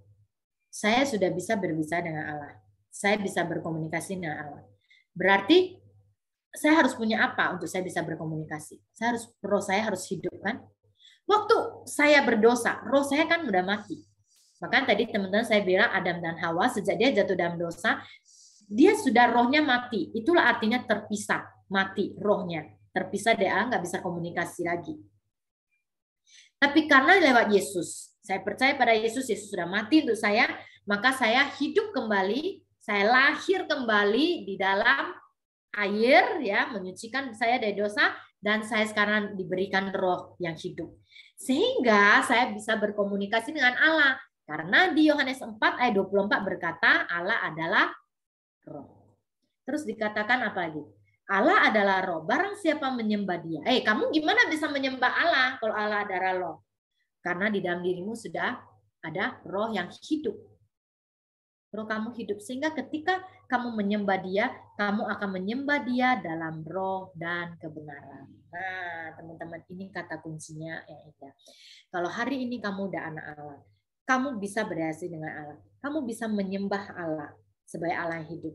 Saya sudah bisa berbicara dengan Allah. Saya bisa berkomunikasi dengan Allah. Berarti saya harus punya apa untuk saya bisa berkomunikasi? Roh saya harus hidup kan? Waktu saya berdosa, roh saya kan udah mati. Maka tadi teman-teman saya bilang Adam dan Hawa sejak dia jatuh dalam dosa, dia sudah rohnya mati. Itulah artinya terpisah, mati rohnya. Terpisah dia nggak bisa komunikasi lagi. Tapi karena lewat Yesus, saya percaya pada Yesus, Yesus sudah mati untuk saya, maka saya hidup kembali, saya lahir kembali di dalam air, ya, menyucikan saya dari dosa, dan saya sekarang diberikan roh yang hidup. Sehingga saya bisa berkomunikasi dengan Allah. Karena di Yohanes 4 ayat 24 berkata, Allah adalah roh. Terus dikatakan apa lagi? Allah adalah roh, barang siapa menyembah dia. Kamu gimana bisa menyembah Allah kalau Allah adalah roh? Karena di dalam dirimu sudah ada roh yang hidup. Roh kamu hidup, sehingga ketika kamu menyembah dia, kamu akan menyembah dia dalam roh dan kebenaran. Nah, teman-teman, ini kata kuncinya yang indah. Kalau hari ini kamu udah anak Allah, kamu bisa berrelasi dengan Allah. Kamu bisa menyembah Allah sebagai Allah yang hidup.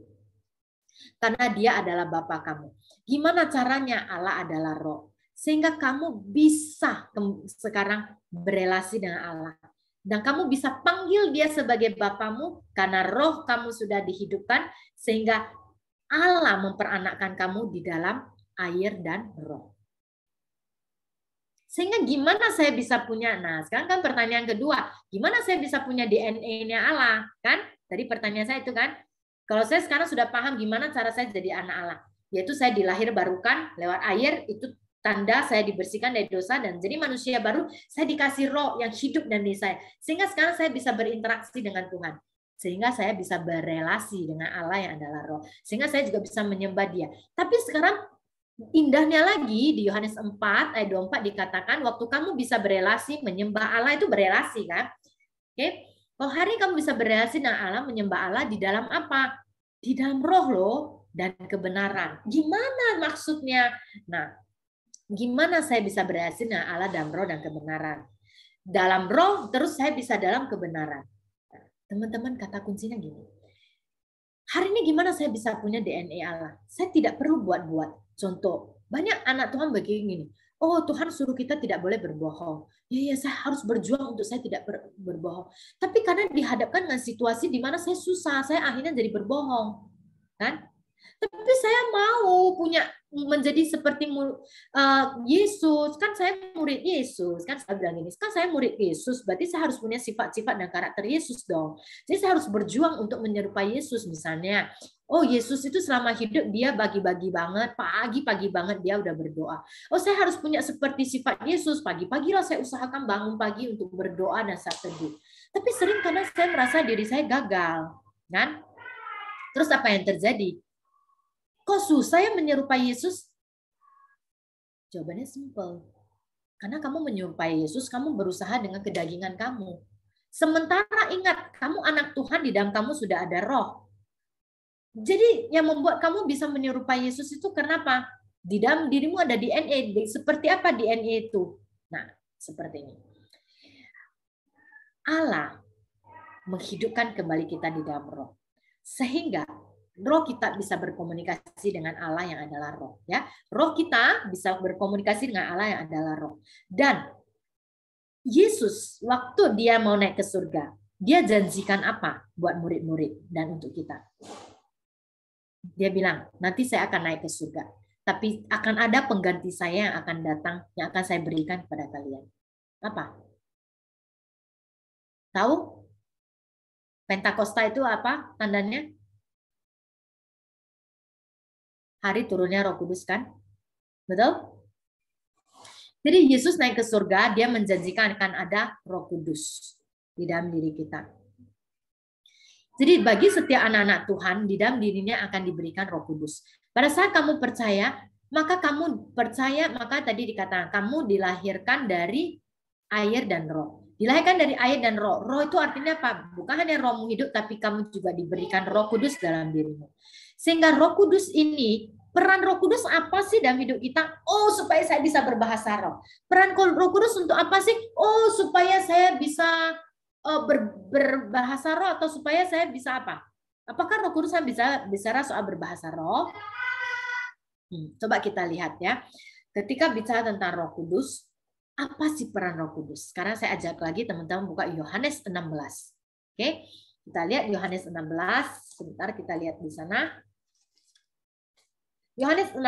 Karena dia adalah Bapa kamu. Gimana caranya? Allah adalah Roh. Sehingga kamu bisa sekarang berrelasi dengan Allah. Dan kamu bisa panggil dia sebagai Bapamu karena roh kamu sudah dihidupkan sehingga Allah memperanakkan kamu di dalam air dan roh. Sehingga gimana saya bisa punya, nah sekarang kan pertanyaan kedua, gimana saya bisa punya DNA-nya Allah? Kan? Tadi pertanyaan saya itu kan, kalau saya sekarang sudah paham gimana cara saya jadi anak Allah, yaitu saya dilahir barukan lewat air, itu tanda saya dibersihkan dari dosa dan jadi manusia baru, saya dikasih roh yang hidup dan di saya. Sehingga sekarang saya bisa berinteraksi dengan Tuhan. Sehingga saya bisa berelasi dengan Allah yang adalah roh. Sehingga saya juga bisa menyembah dia. Tapi sekarang indahnya lagi di Yohanes 4 ayat 24 dikatakan waktu kamu bisa berelasi menyembah Allah itu berelasi kan. Oke. Kalau hari kamu bisa berelasi dengan Allah, menyembah Allah di dalam apa? Di dalam roh loh dan kebenaran. Gimana maksudnya? Nah, gimana saya bisa berrelasi dengan Allah dalam roh dan kebenaran? Dalam roh, terus saya bisa dalam kebenaran. Nah, teman-teman, kata kuncinya gini. Hari ini gimana saya bisa punya DNA Allah? Saya tidak perlu buat-buat. Contoh, banyak anak Tuhan begini. Oh, Tuhan suruh kita tidak boleh berbohong. Ya, saya harus berjuang untuk saya tidak berbohong. Tapi karena dihadapkan dengan situasi di mana saya susah, saya akhirnya jadi berbohong. Kan? Tapi saya mau punya menjadi seperti Yesus, kan saya murid Yesus, kan saya bilang ini, kan saya murid Yesus, berarti saya harus punya sifat-sifat dan karakter Yesus dong. Jadi saya harus berjuang untuk menyerupai Yesus misalnya. Oh, Yesus itu selama hidup dia bagi-bagi banget, pagi-pagi banget dia udah berdoa. Oh, saya harus punya seperti sifat Yesus, pagi-pagi lah saya usahakan bangun pagi untuk berdoa dan saat teduh. Tapi sering karena saya merasa diri saya gagal, kan? Terus apa yang terjadi? Kok susah ya menyerupai Yesus? Jawabannya simpel. Karena kamu menyerupai Yesus, kamu berusaha dengan kedagingan kamu. Sementara ingat, kamu anak Tuhan, di dalam kamu sudah ada roh. Jadi yang membuat kamu bisa menyerupai Yesus itu kenapa? Di dalam dirimu ada DNA. Seperti apa DNA itu? Nah, seperti ini. Allah menghidupkan kembali kita di dalam roh. Sehingga roh kita bisa berkomunikasi dengan Allah yang adalah roh, ya. Roh kita bisa berkomunikasi dengan Allah yang adalah roh. Dan Yesus waktu dia mau naik ke surga, dia janjikan apa buat murid-murid dan untuk kita? Dia bilang, nanti saya akan naik ke surga, tapi akan ada pengganti saya yang akan datang, yang akan saya berikan kepada kalian. Apa? Tahu? Pentakosta itu apa tandanya? Hari turunnya Roh Kudus kan? Betul? Jadi Yesus naik ke surga, dia menjanjikan akan ada Roh Kudus di dalam diri kita. Jadi bagi setiap anak-anak Tuhan, di dalam dirinya akan diberikan Roh Kudus. Pada saat kamu percaya, maka tadi dikatakan kamu dilahirkan dari air dan roh. Dilahirkan dari air dan roh. Roh itu artinya apa? Bukan hanya rohmu hidup, tapi kamu juga diberikan Roh Kudus dalam dirimu. Sehingga Roh Kudus ini, peran Roh Kudus apa sih dalam hidup kita? Oh, supaya saya bisa berbahasa roh. Peran Roh Kudus untuk apa sih? Oh, supaya saya bisa berbahasa roh, atau supaya saya bisa apa? Apakah Roh Kudus bisa bicara soal berbahasa roh? Coba kita lihat ya. Ketika bicara tentang Roh Kudus, apa sih peran Roh Kudus? Sekarang saya ajak lagi teman-teman buka Yohanes 16. Oke, kita lihat Yohanes 16. Sebentar kita lihat di sana. Yohanes 16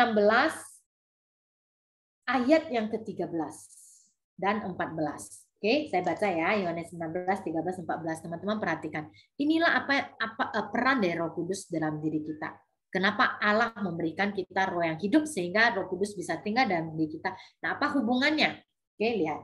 ayat yang ke-13 dan 14. Oke, saya baca ya, Yohanes 16, 13, 14. Teman-teman perhatikan. Inilah apa peran dari Roh Kudus dalam diri kita. Kenapa Allah memberikan kita roh yang hidup sehingga Roh Kudus bisa tinggal dalam diri kita. Nah, apa hubungannya? Oke, lihat.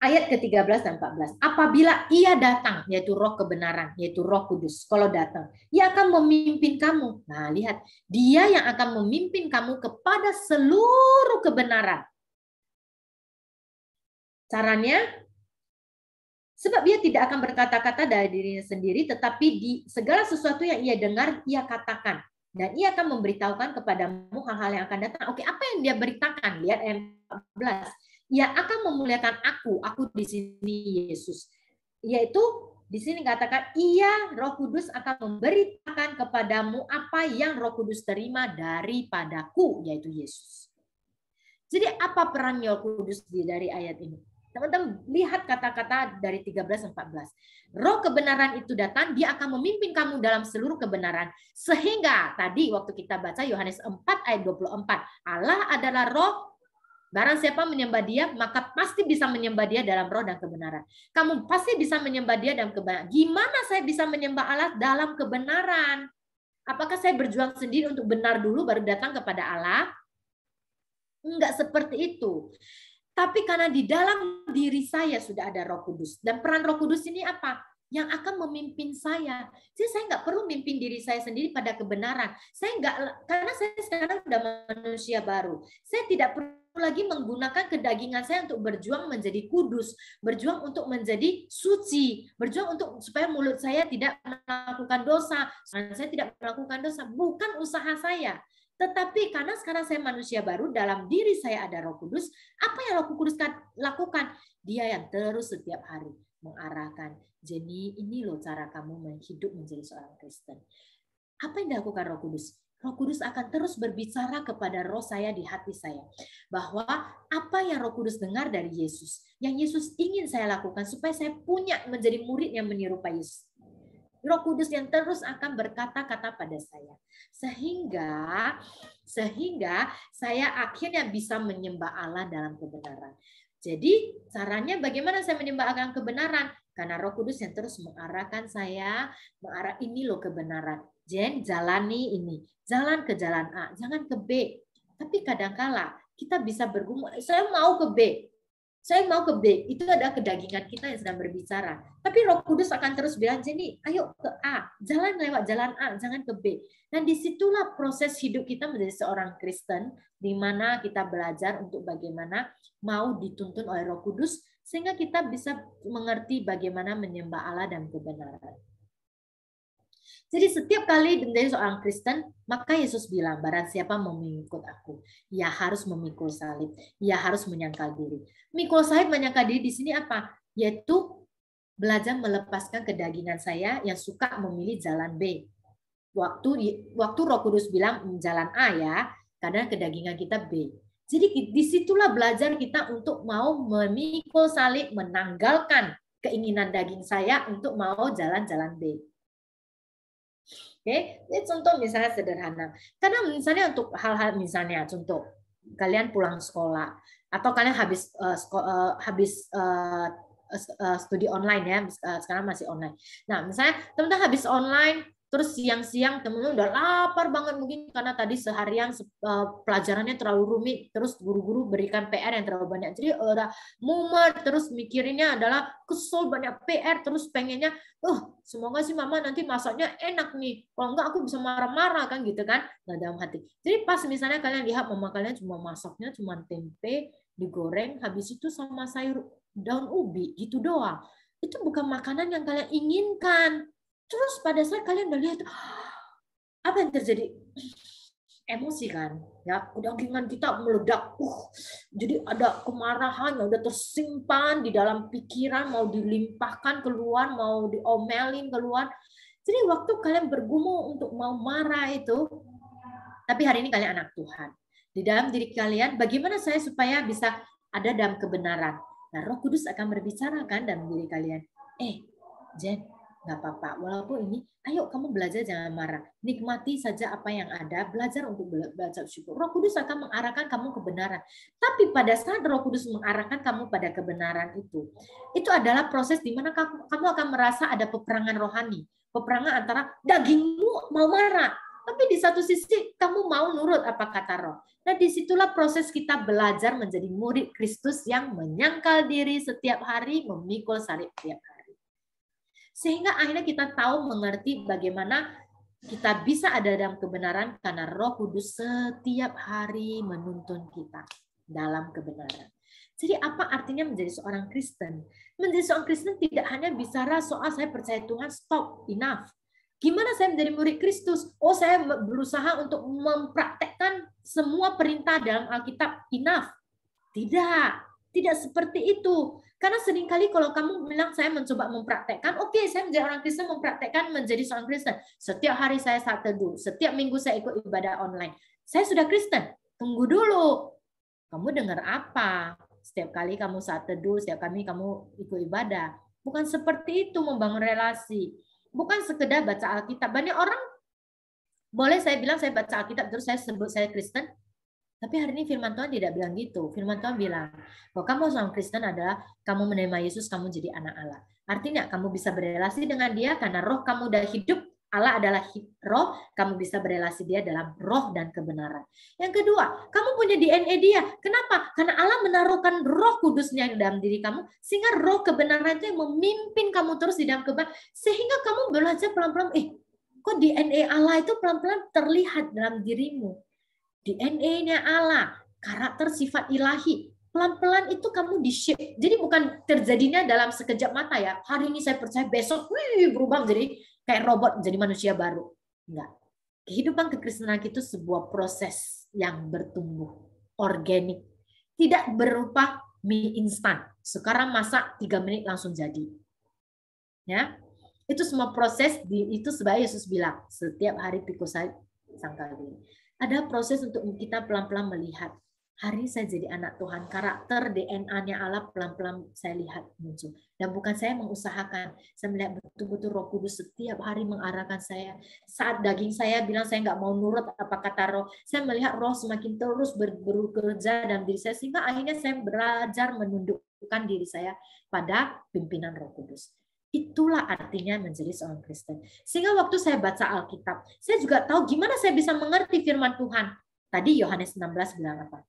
Ayat ke-13 dan 14. Apabila ia datang, yaitu roh kebenaran, yaitu Roh Kudus. Kalau datang, ia akan memimpin kamu. Nah, lihat. Dia yang akan memimpin kamu kepada seluruh kebenaran. Caranya, sebab ia tidak akan berkata-kata dari dirinya sendiri, tetapi di segala sesuatu yang ia dengar, ia katakan. Dan ia akan memberitahukan kepadamu hal-hal yang akan datang. Oke, apa yang dia beritakan? Lihat ayat 14. Ia akan memuliakan aku di sini Yesus. yaitu di sini katakan, ia Roh Kudus akan memberitakan kepadamu apa yang Roh Kudus terima daripadaku, yaitu Yesus. Jadi apa peran Roh Kudus dari ayat ini? Teman-teman lihat kata-kata dari 13-14. Roh kebenaran itu datang, dia akan memimpin kamu dalam seluruh kebenaran. Sehingga tadi waktu kita baca Yohanes 4 ayat 24, Allah adalah roh, barang siapa menyembah dia, maka pasti bisa menyembah dia dalam roh dan kebenaran. Kamu pasti bisa menyembah dia dalam kebenaran. Gimana saya bisa menyembah Allah dalam kebenaran? Apakah saya berjuang sendiri untuk benar dulu baru datang kepada Allah? Enggak seperti itu. Tapi karena di dalam diri saya sudah ada Roh Kudus. Dan peran Roh Kudus ini apa? Yang akan memimpin saya. Jadi saya nggak perlu memimpin diri saya sendiri pada kebenaran. Saya nggak, karena saya sekarang sudah manusia baru. Saya tidak perlu lagi menggunakan kedagingan saya untuk berjuang menjadi kudus, berjuang untuk menjadi suci, berjuang untuk supaya mulut saya tidak melakukan dosa, saya tidak melakukan dosa. Bukan usaha saya. Tetapi karena sekarang saya manusia baru, dalam diri saya ada Roh Kudus, apa yang Roh Kudus lakukan? Dia yang terus setiap hari mengarahkan, Jenny, ini loh cara kamu hidup menjadi seorang Kristen. Apa yang dilakukan Roh Kudus? Roh Kudus akan terus berbicara kepada roh saya di hati saya. Bahwa apa yang Roh Kudus dengar dari Yesus, yang Yesus ingin saya lakukan supaya saya punya menjadi murid yang menyerupai Yesus. Roh Kudus yang terus akan berkata-kata pada saya. Sehingga saya akhirnya bisa menyembah Allah dalam kebenaran. Jadi caranya bagaimana saya menyembah Allah dalam kebenaran? Karena Roh Kudus yang terus mengarahkan saya, mengarah ini loh kebenaran. Jen, jalani ini. Jalan ke jalan A, jangan ke B. Tapi kadangkala kita bisa bergumul, saya mau ke B. Saya mau ke B, itu adalah kedagingan kita yang sedang berbicara. Tapi Roh Kudus akan terus bilang, Jenny, ayo ke A, jalan lewat jalan A, jangan ke B. Dan disitulah proses hidup kita menjadi seorang Kristen, di mana kita belajar untuk bagaimana mau dituntun oleh Roh Kudus, sehingga kita bisa mengerti bagaimana menyembah Allah dan kebenaran. Jadi setiap kali menjadi seorang Kristen, maka Yesus bilang, barang siapa mau mengikut aku, ia harus memikul salib, ia harus menyangkal diri. Mikul salib, menyangkal diri di sini apa? Yaitu belajar melepaskan kedagingan saya yang suka memilih jalan B. Waktu Roh Kudus bilang jalan A ya, karena kedagingan kita B. Jadi disitulah belajar kita untuk mau memikul salib, menanggalkan keinginan daging saya untuk mau jalan-jalan B. Oke, ini contoh misalnya sederhana. Karena misalnya untuk hal-hal misalnya contoh kalian pulang sekolah atau kalian habis studi online ya, sekarang masih online. Nah, misalnya teman-teman habis online, terus siang-siang teman-teman udah lapar banget mungkin karena tadi seharian pelajarannya terlalu rumit, terus guru-guru berikan PR yang terlalu banyak. Jadi udah mumet, terus mikirinnya adalah kesel banyak PR, terus pengennya, semoga sih mama nanti masaknya enak nih. Kalau enggak aku bisa marah-marah kan gitu kan. Nah, dalam hati. Jadi pas misalnya kalian lihat mama kalian cuma masaknya cuma tempe digoreng, habis itu sama sayur daun ubi gitu doang. Itu bukan makanan yang kalian inginkan. Terus pada saat kalian udah lihat apa yang terjadi, emosi kan, ya kedagingan kita meledak, jadi ada kemarahan yang udah tersimpan di dalam pikiran, mau dilimpahkan keluar, mau diomelin keluar. Jadi waktu kalian bergumul untuk mau marah itu, tapi hari ini kalian anak Tuhan. Di dalam diri kalian, bagaimana saya supaya bisa ada dalam kebenaran? Nah, Roh Kudus akan berbicara kan dalam diri kalian. Jen, nggak apa-apa, walaupun ini, ayo kamu belajar jangan marah. Nikmati saja apa yang ada, belajar untuk belajar syukur. Roh Kudus akan mengarahkan kamu kebenaran. Tapi pada saat Roh Kudus mengarahkan kamu pada kebenaran itu adalah proses di mana kamu akan merasa ada peperangan rohani. Peperangan antara dagingmu mau marah, tapi di satu sisi kamu mau nurut apa kata Roh. Nah, disitulah proses kita belajar menjadi murid Kristus yang menyangkal diri setiap hari, memikul salib setiap hari. Sehingga akhirnya kita tahu mengerti bagaimana kita bisa ada dalam kebenaran karena Roh Kudus setiap hari menuntun kita dalam kebenaran. Jadi apa artinya menjadi seorang Kristen? Menjadi seorang Kristen tidak hanya bicara soal saya percaya Tuhan, stop, enough. Gimana saya menjadi murid Kristus? Saya berusaha untuk mempraktekkan semua perintah dalam Alkitab, enough. Tidak. Tidak seperti itu. Karena seringkali kalau kamu bilang saya mencoba mempraktekkan, oke, saya menjadi orang Kristen mempraktekkan menjadi seorang Kristen. Setiap hari saya saat teduh, setiap minggu saya ikut ibadah online. Saya sudah Kristen. Tunggu dulu. Kamu dengar apa? Setiap kali kamu saat teduh, setiap kali kamu ikut ibadah. Bukan seperti itu membangun relasi. Bukan sekedar baca Alkitab. Banyak orang, boleh saya bilang saya baca Alkitab terus saya sebut saya Kristen. Tapi hari ini firman Tuhan tidak bilang gitu. Firman Tuhan bilang, bahwa kamu seorang Kristen adalah kamu menerima Yesus, kamu jadi anak Allah. Artinya kamu bisa berelasi dengan dia karena roh kamu udah hidup. Allah adalah roh, kamu bisa berelasi dia dalam roh dan kebenaran. Yang kedua, kamu punya DNA dia. Kenapa? Karena Allah menaruhkan roh kudusnya dalam diri kamu, sehingga roh kebenaran itu yang memimpin kamu terus di dalam kebenaran. Sehingga kamu belajar pelan-pelan, kok DNA Allah itu pelan-pelan terlihat dalam dirimu. DNA-nya Allah, karakter sifat ilahi. Pelan-pelan itu kamu di-shape. Jadi bukan terjadinya dalam sekejap mata ya. Hari ini saya percaya, besok berubah menjadi kayak robot, menjadi manusia baru. Enggak. Kehidupan kekristenan itu sebuah proses yang bertumbuh, organik. Tidak berupa mie instan. Sekarang masak 3 menit langsung jadi. Ya. Itu semua proses, itu sebab Yesus bilang, setiap hari pikul sangkal diri. Ada proses untuk kita pelan-pelan melihat. Hari saya jadi anak Tuhan, karakter DNA-nya Allah pelan-pelan saya lihat muncul. Dan bukan saya mengusahakan, saya melihat betul-betul Roh Kudus setiap hari mengarahkan saya. Saat daging saya bilang saya nggak mau nurut apa kata Roh, saya melihat Roh semakin terus bekerja dalam diri saya, sehingga akhirnya saya belajar menundukkan diri saya pada pimpinan Roh Kudus. Itulah artinya menjadi seorang Kristen. Sehingga waktu saya baca Alkitab, saya juga tahu gimana saya bisa mengerti firman Tuhan. Tadi Yohanes 16 bilang apa?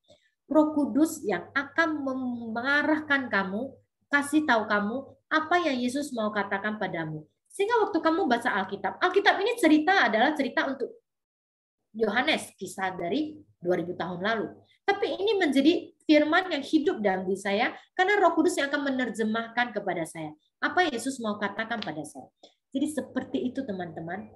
Roh Kudus yang akan mengarahkan kamu, kasih tahu kamu apa yang Yesus mau katakan padamu. Sehingga waktu kamu baca Alkitab, Alkitab ini adalah cerita untuk Yohanes, kisah dari 2000 tahun lalu. Tapi ini menjadi firman yang hidup dalam diri saya, karena Roh Kudus yang akan menerjemahkan kepada saya apa Yesus mau katakan pada saya. Jadi seperti itu teman-teman,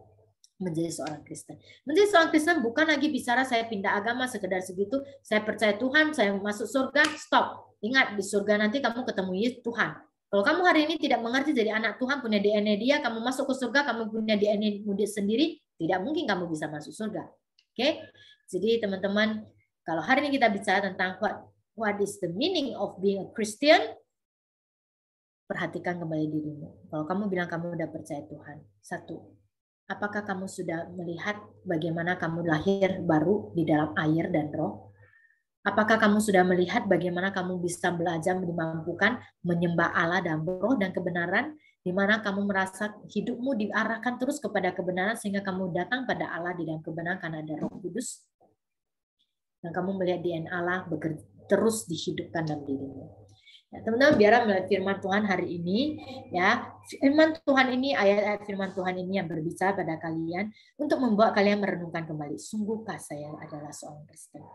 menjadi seorang Kristen. Menjadi seorang Kristen bukan lagi bicara saya pindah agama sekedar segitu, saya percaya Tuhan, saya masuk surga, stop. Ingat, di surga nanti kamu ketemu Yesus Tuhan. Kalau kamu hari ini tidak mengerti jadi anak Tuhan, punya DNA dia, kamu masuk ke surga, kamu punya DNA sendiri, tidak mungkin kamu bisa masuk surga. Oke? Jadi teman-teman, kalau hari ini kita bicara tentang what is the meaning of being a Christian, perhatikan kembali dirimu. Kalau kamu bilang kamu udah percaya Tuhan, satu, apakah kamu sudah melihat bagaimana kamu lahir baru di dalam air dan roh? Apakah kamu sudah melihat bagaimana kamu bisa belajar dimampukan menyembah Allah dalam roh dan kebenaran, di mana kamu merasa hidupmu diarahkan terus kepada kebenaran sehingga kamu datang pada Allah di dalam kebenaran karena ada Roh Kudus, dan kamu melihat DNA Allah terus dihidupkan dalam dirimu. Ya, teman-teman, biar melihat firman Tuhan hari ini, ya, firman Tuhan ini, ayat-ayat firman Tuhan ini yang berbicara pada kalian untuk membuat kalian merenungkan kembali. Sungguhkah saya adalah seorang Kristen?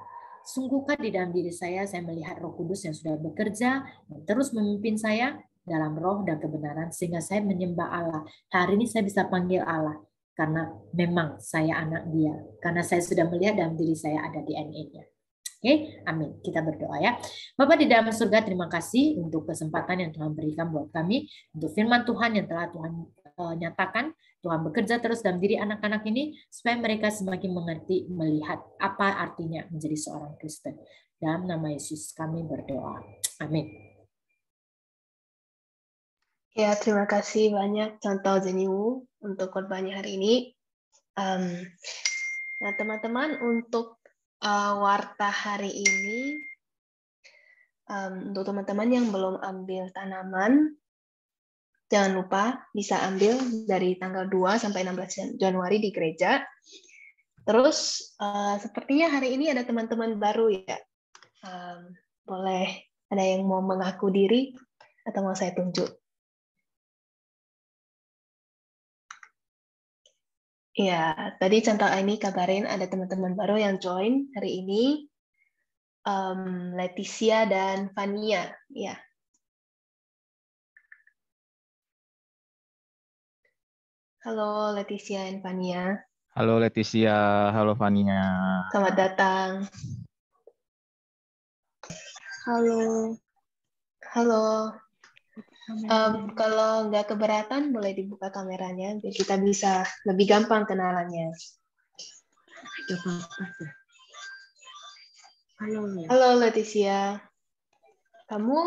Sungguhkah di dalam diri saya melihat Roh Kudus yang sudah bekerja dan terus memimpin saya dalam roh dan kebenaran sehingga saya menyembah Allah. Hari ini saya bisa panggil Allah karena memang saya anak Dia, karena saya sudah melihat dalam diri saya ada DNA-nya. Oke, amin. Kita berdoa ya. Bapak di dalam surga, terima kasih untuk kesempatan yang Tuhan berikan buat kami, untuk firman Tuhan yang telah Tuhan nyatakan. Tuhan bekerja terus dalam diri anak-anak ini, supaya mereka semakin mengerti, melihat apa artinya menjadi seorang Kristen. Dalam nama Yesus kami berdoa. Amin. Ya, terima kasih banyak Contoh Zeniwu untuk khotbahnya hari ini. Nah, teman-teman, untuk warta hari ini, untuk teman-teman yang belum ambil tanaman, jangan lupa bisa ambil dari tanggal 2 sampai 16 Januari di gereja. Terus, sepertinya hari ini ada teman-teman baru ya. Boleh ada yang mau mengaku diri atau mau saya tunjuk? Ya, tadi Contoh ini kabarin ada teman-teman baru yang join hari ini, Leticia dan Fania. Ya. Halo Leticia dan Fania. Halo Leticia, halo Fania. Selamat datang. Halo. Halo. Kalau nggak keberatan, boleh dibuka kameranya, biar kita bisa lebih gampang kenalannya. Halo Leticia. Kamu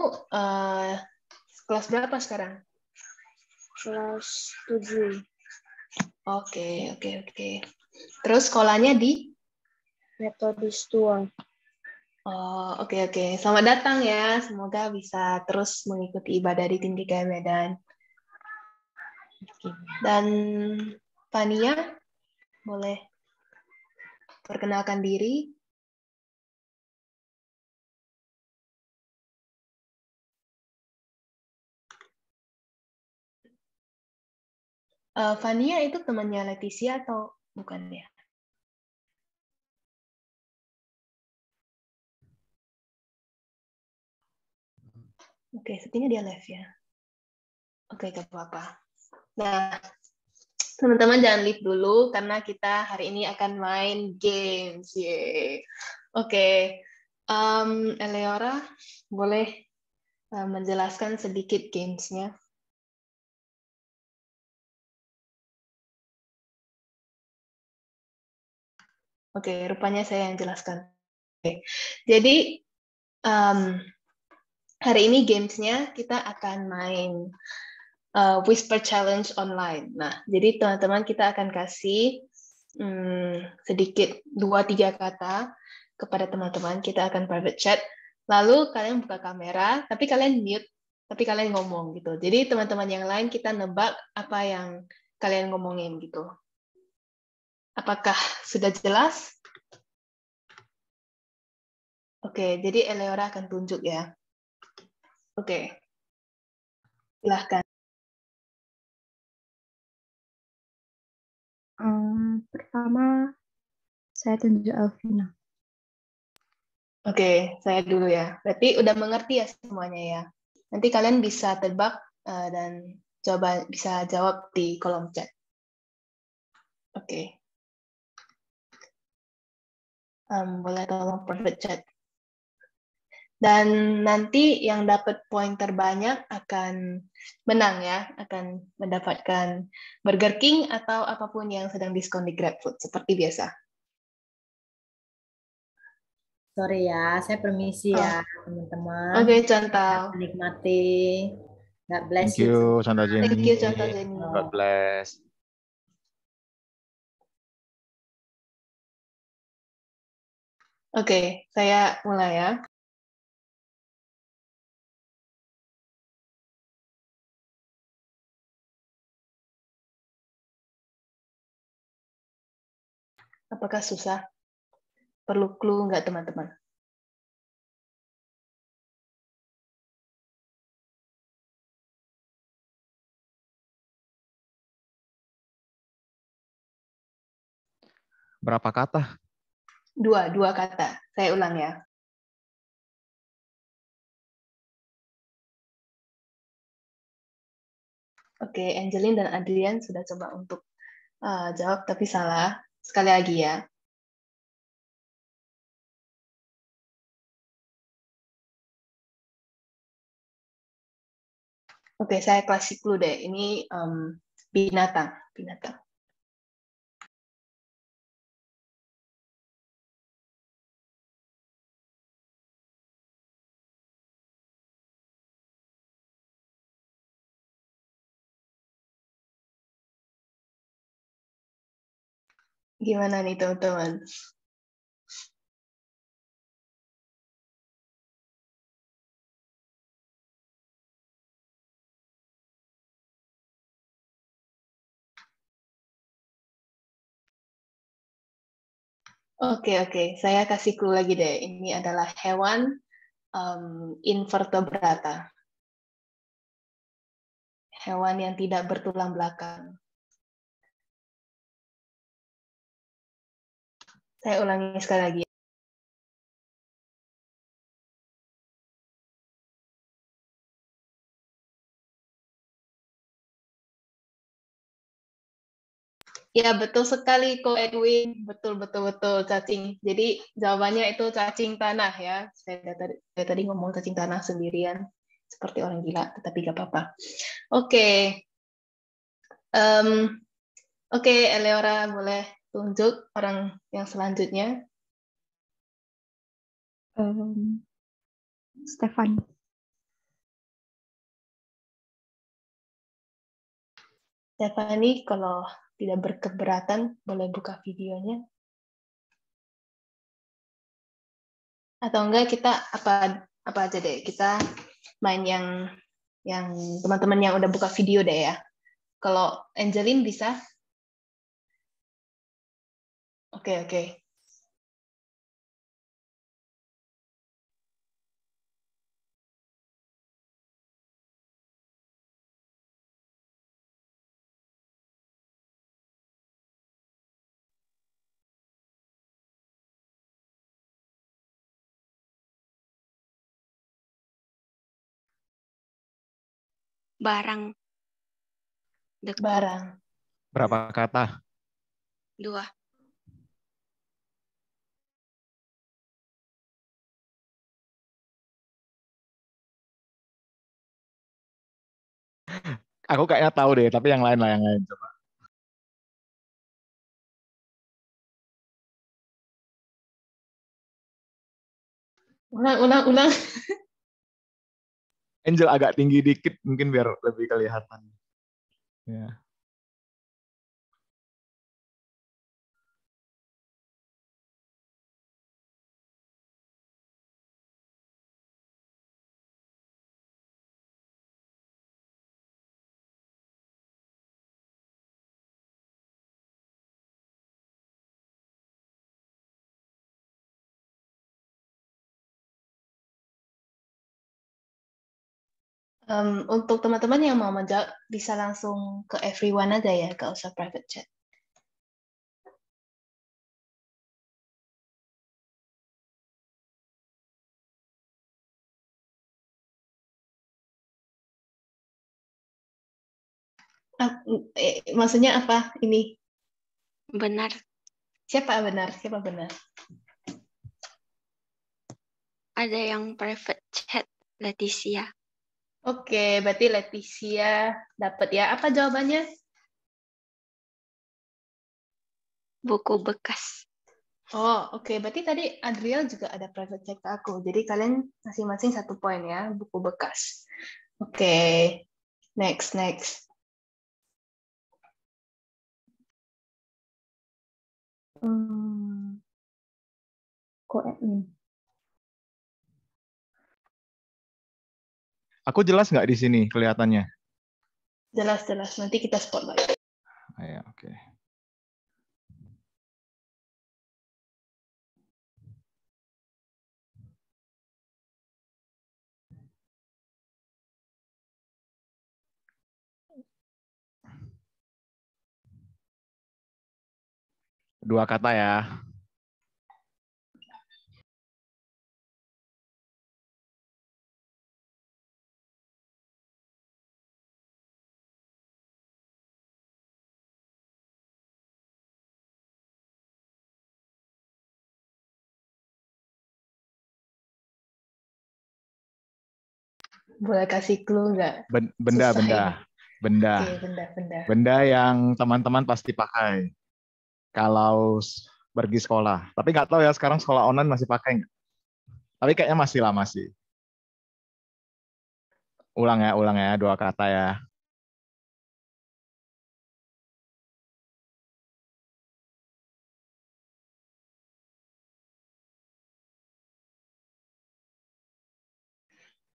kelas berapa sekarang? Kelas 7. Oke. Terus sekolahnya di? Metodis Tua. Oh, oke. Selamat datang ya. Semoga bisa terus mengikuti ibadah di Tim GKI Medan. Dan Fania, boleh perkenalkan diri. Fania itu temannya Leticia atau bukan ya? Oke, sepertinya dia live ya. Oke, gak apa-apa. Nah, teman-teman jangan leave dulu karena kita hari ini akan main games. Yeay. Oke, Eleora boleh menjelaskan sedikit gamesnya? Oke, rupanya saya yang jelaskan. Oke. Jadi hari ini gamesnya kita akan main Whisper Challenge online. Nah, jadi teman-teman kita akan kasih sedikit 2-3 kata kepada teman-teman. Kita akan private chat. Lalu kalian buka kamera, tapi kalian mute, tapi kalian ngomong gitu. Jadi teman-teman yang lain kita nebak apa yang kalian ngomongin gitu. Apakah sudah jelas? Oke, jadi Eleora akan tunjuk ya. Oke. Silahkan. Pertama, saya tunjuk Alvina. Oke, saya dulu ya. Berarti udah mengerti ya semuanya ya. Nanti kalian bisa tebak dan coba bisa jawab di kolom chat. Oke. Boleh tolong private chat. Dan nanti yang dapat poin terbanyak akan menang ya, akan mendapatkan Burger King atau apapun yang sedang diskon di GrabFood seperti biasa. Sorry ya, saya permisi ya teman-teman. Oke, Contoh. Menikmati. God bless Thank you, Santa Jenny. Thank you, Contoh Jenny. God bless. Oke, saya mulai ya. Apakah susah? Perlu clue nggak, teman-teman? Berapa kata? Dua kata. Saya ulang ya. Oke, Angelin dan Adrian sudah coba untuk jawab, tapi salah. Sekali lagi ya. Oke, saya kasih clue deh. Ini binatang. Gimana nih, teman-teman? Oke. Saya kasih clue lagi deh. Ini adalah hewan invertebrata. Hewan yang tidak bertulang belakang. Saya ulangi sekali lagi. Ya, betul sekali, Ko Edwin. Betul, cacing. Jadi, jawabannya itu cacing tanah ya. Saya tadi ngomong cacing tanah sendirian. seperti orang gila, tetapi gak apa-apa. Oke. Oke, Eleora boleh tunjuk orang yang selanjutnya. Stefan. Stefani, kalau tidak berkeberatan, boleh buka videonya. Atau enggak kita apa aja deh, kita main yang teman-teman yang udah buka video deh ya. Kalau Angeline bisa? Oke. Barang. Dekat. Barang. Berapa kata? 2. Aku kayaknya tahu deh, tapi yang lain lah yang lain coba. Ulang. Angel agak tinggi dikit mungkin biar lebih kelihatan. Ya. Untuk teman-teman yang mau menjawab, bisa langsung ke everyone aja ya, gak usah private chat. Maksudnya apa ini? Benar. Siapa benar? Ada yang private chat, Leticia. Oke, berarti Leticia dapat ya. Apa jawabannya? Buku bekas. Oh, oke. Berarti tadi Adriel juga ada private chat ke aku. Jadi kalian masing-masing 1 poin ya, buku bekas. Oke. Next. Koadmin. Aku jelas nggak di sini kelihatannya? Jelas. Nanti kita spotlight. Ya, oke. Dua kata ya. Boleh kasih clue nggak? Benda. Susah ini. Benda. Oke, benda. Benda yang teman-teman pasti pakai kalau pergi sekolah. Tapi nggak tahu ya sekarang sekolah online masih pakai nggak? Tapi kayaknya masih lah masih. Ulang ya, 2 kata ya.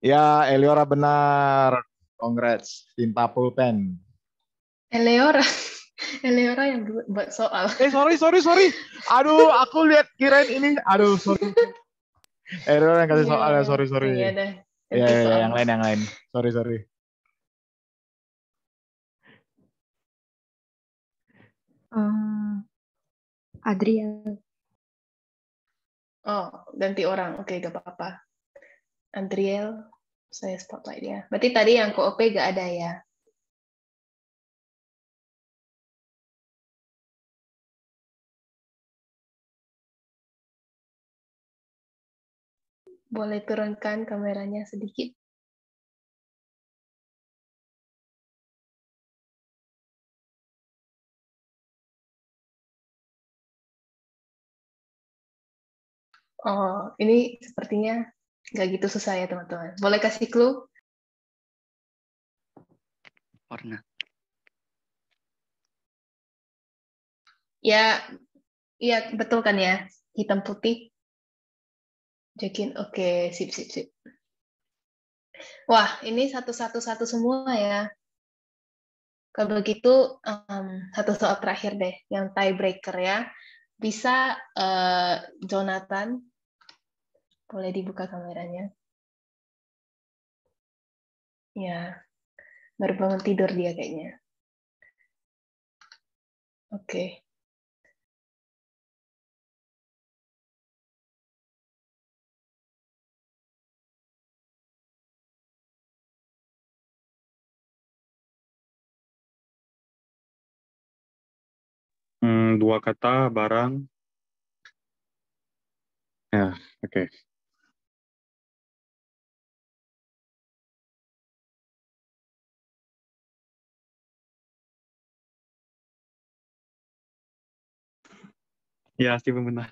Ya, Eliora benar. Congrats, tinta pulpen. Eleora yang buat soal. Sorry. Aduh, aku lihat kirain ini. Aduh, sorry. Eliora yang kasih soal ya, sorry. Iya deh. Ya, soal. yang lain. Sorry. Adriel. Oh, ganti orang. Oke, gak apa-apa. Adriel, saya spotlight ya. Berarti tadi yang KOP gak ada ya? Boleh turunkan kameranya sedikit? Oh, ini sepertinya nggak gitu susah ya teman-teman. Boleh kasih clue? Warna. Ya, iya betul kan ya. Hitam putih. Jekin, oke, sip, sip, sip. Wah, ini satu semua ya. Kalau begitu, satu soal terakhir deh, yang tiebreaker ya. Bisa Jonathan, boleh dibuka kameranya. Ya, baru bangun tidur dia kayaknya. Oke. Dua kata barang. Ya, oke. Ya, Steven benar.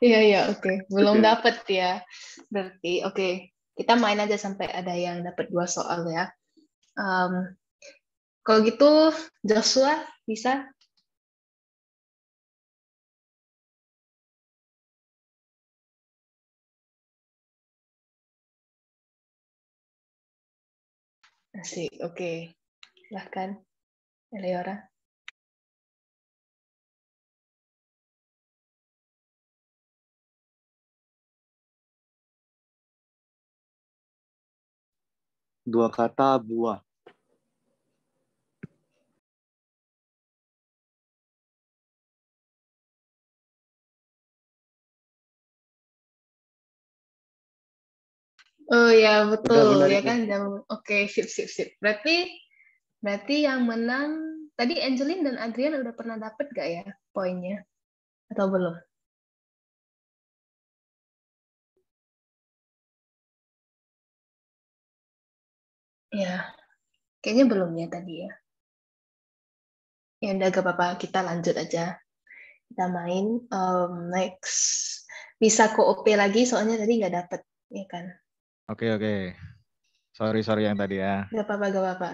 Iya, iya, oke. Belum Oke. dapet ya. Berarti, oke. Kita main aja sampai ada yang dapat 2 soal ya. Kalau gitu, Joshua bisa? Asik, oke. Silahkan, Eleora. Dua kata buah. Oh ya, Udah betul benar ya itu. kan. Oke, sip, sip, sip. Berarti yang menang tadi Angelin dan Adrian udah pernah dapet gak ya poinnya? Atau belum? Ya, kayaknya belum ya tadi ya. Ya udah gak apa-apa, kita lanjut aja. Kita main next. Bisa co-op lagi soalnya tadi nggak dapet, ya kan? Oke, oke. Sorry yang tadi ya. Gak apa-apa, gak apa-apa.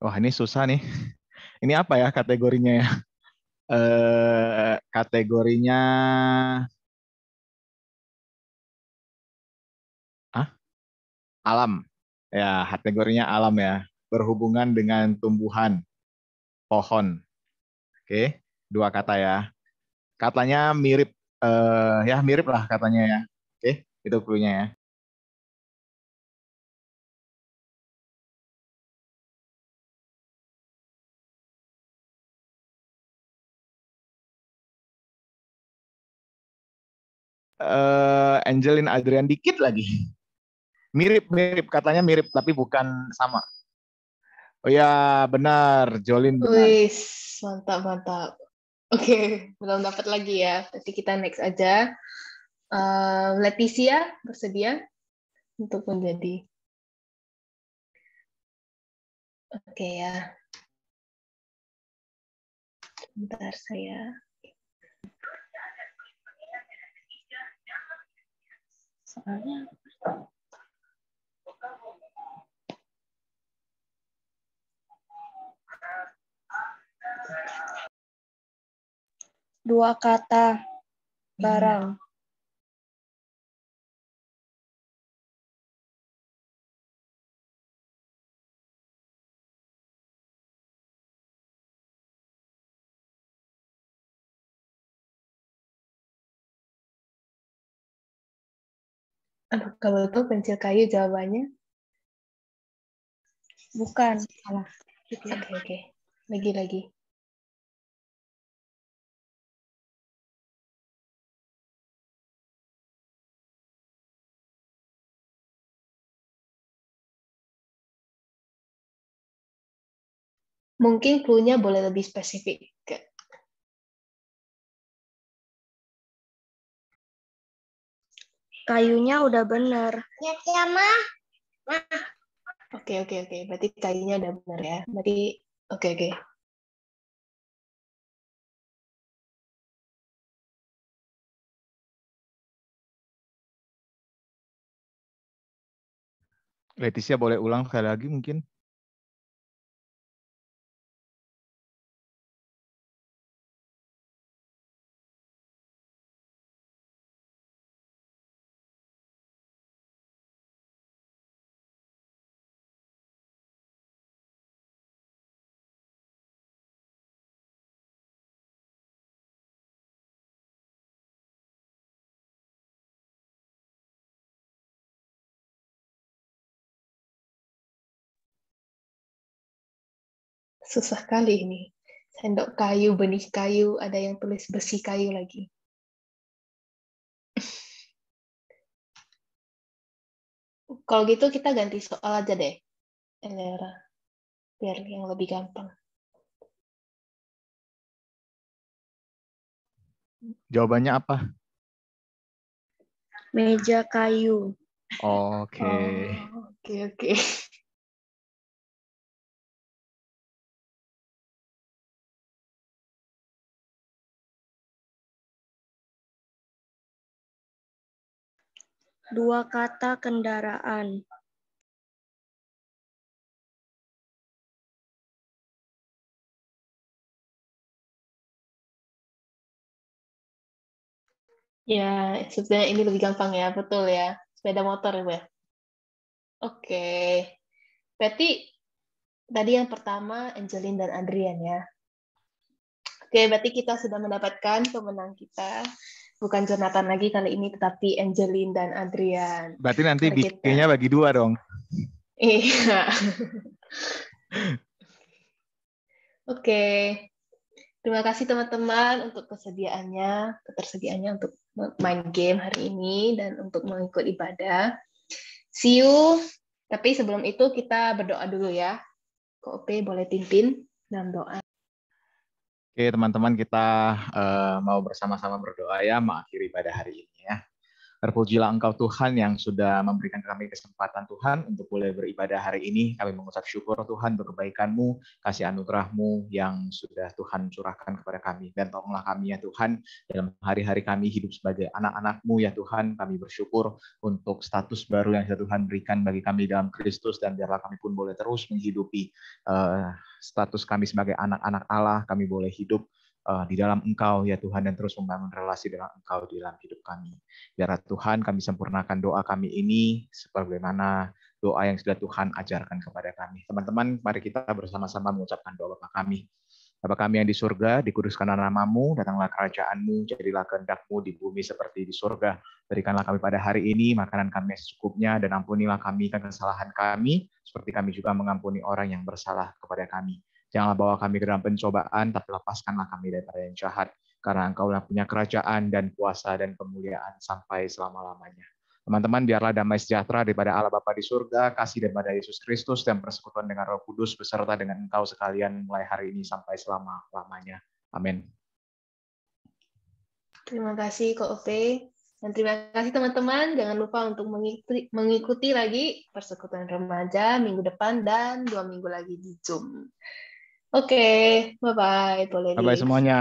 Wah, ini susah nih. Ini apa ya kategorinya ya? Kategorinya alam. Ya, kategorinya alam ya. Berhubungan dengan tumbuhan, pohon. Oke, 2 kata ya. Katanya mirip, ya mirip lah katanya ya. Oke, itu clue-nya ya. Angelin Adrian dikit lagi. Mirip, katanya mirip, tapi bukan sama. Oh ya, benar. Jolin benar. Wis, mantap, mantap. Oke, belum dapat lagi ya. Berarti kita next aja. Leticia bersedia untuk menjadi. Oke ya. Bentar saya. Soalnya Dua kata barang. Aduh, kalau itu pensil kayu jawabannya. Bukan. Salah. Oke. Lagi. Mungkin clue-nya boleh lebih spesifik. Kayunya udah bener. Oke. Berarti kayunya udah benar ya. Berarti oke. Leticia boleh ulang sekali lagi mungkin? Susah kali ini. Sendok kayu, benih kayu, ada yang tulis besi kayu lagi. Kalau gitu kita ganti soal aja deh, Elera, biar yang lebih gampang. Jawabannya apa? Meja kayu. Oke. Oke. Dua kata kendaraan. Ya, sebenarnya ini lebih gampang ya, betul ya. Sepeda motor ya. Oke. Berarti tadi yang pertama Angelin dan Adrian ya. Oke, berarti kita sudah mendapatkan pemenang kita. Bukan Jonathan lagi kali ini, tetapi Angelin dan Adrian. Berarti nanti Mari kita- bikinnya bagi 2 dong. Iya. Oke. Terima kasih teman-teman untuk ketersediaannya untuk main game hari ini dan untuk mengikut ibadah. See you. Tapi sebelum itu kita berdoa dulu ya. Kok OP boleh pimpin dalam doa. Oke, teman-teman, kita mau bersama-sama berdoa ya, mengakhiri pada hari ini ya. Terpujilah Engkau Tuhan yang sudah memberikan kami kesempatan Tuhan untuk boleh beribadah hari ini. Kami mengucap syukur Tuhan untuk kebaikan-Mu, kasih anugerah-Mu yang sudah Tuhan curahkan kepada kami. Dan tolonglah kami ya Tuhan, dalam hari-hari kami hidup sebagai anak-anak-Mu ya Tuhan. Kami bersyukur untuk status baru yang Tuhan berikan bagi kami dalam Kristus. Dan biarlah kami pun boleh terus menghidupi status kami sebagai anak-anak Allah. Kami boleh hidup di dalam Engkau ya Tuhan, dan terus membangun relasi dengan Engkau di dalam hidup kami. Biarlah Tuhan kami sempurnakan doa kami ini sebagaimana doa yang sudah Tuhan ajarkan kepada kami. Teman-teman, mari kita bersama-sama mengucapkan doa Bapa kami. Bapa kami yang di surga, dikuduskanlah nama-Mu, datanglah kerajaan-Mu, jadilah kehendak-Mu di bumi seperti di surga. Berikanlah kami pada hari ini makanan kami yang secukupnya, dan ampunilah kami kesalahan kami, seperti kami juga mengampuni orang yang bersalah kepada kami. Janganlah bawa kami ke dalam pencobaan, tapi lepaskanlah kami daripada yang jahat. Karena Engkau-lah punya kerajaan dan kuasa dan kemuliaan sampai selama-lamanya. Teman-teman, biarlah damai sejahtera daripada Allah Bapa di surga, kasih daripada Yesus Kristus, dan persekutuan dengan Roh Kudus beserta dengan Engkau sekalian mulai hari ini sampai selama-lamanya. Amin. Terima kasih Kak Ope. Dan terima kasih teman-teman. Jangan lupa untuk mengikuti lagi persekutuan remaja minggu depan dan 2 minggu lagi di Zoom. Oke, bye-bye. Boleh Bye-bye semuanya.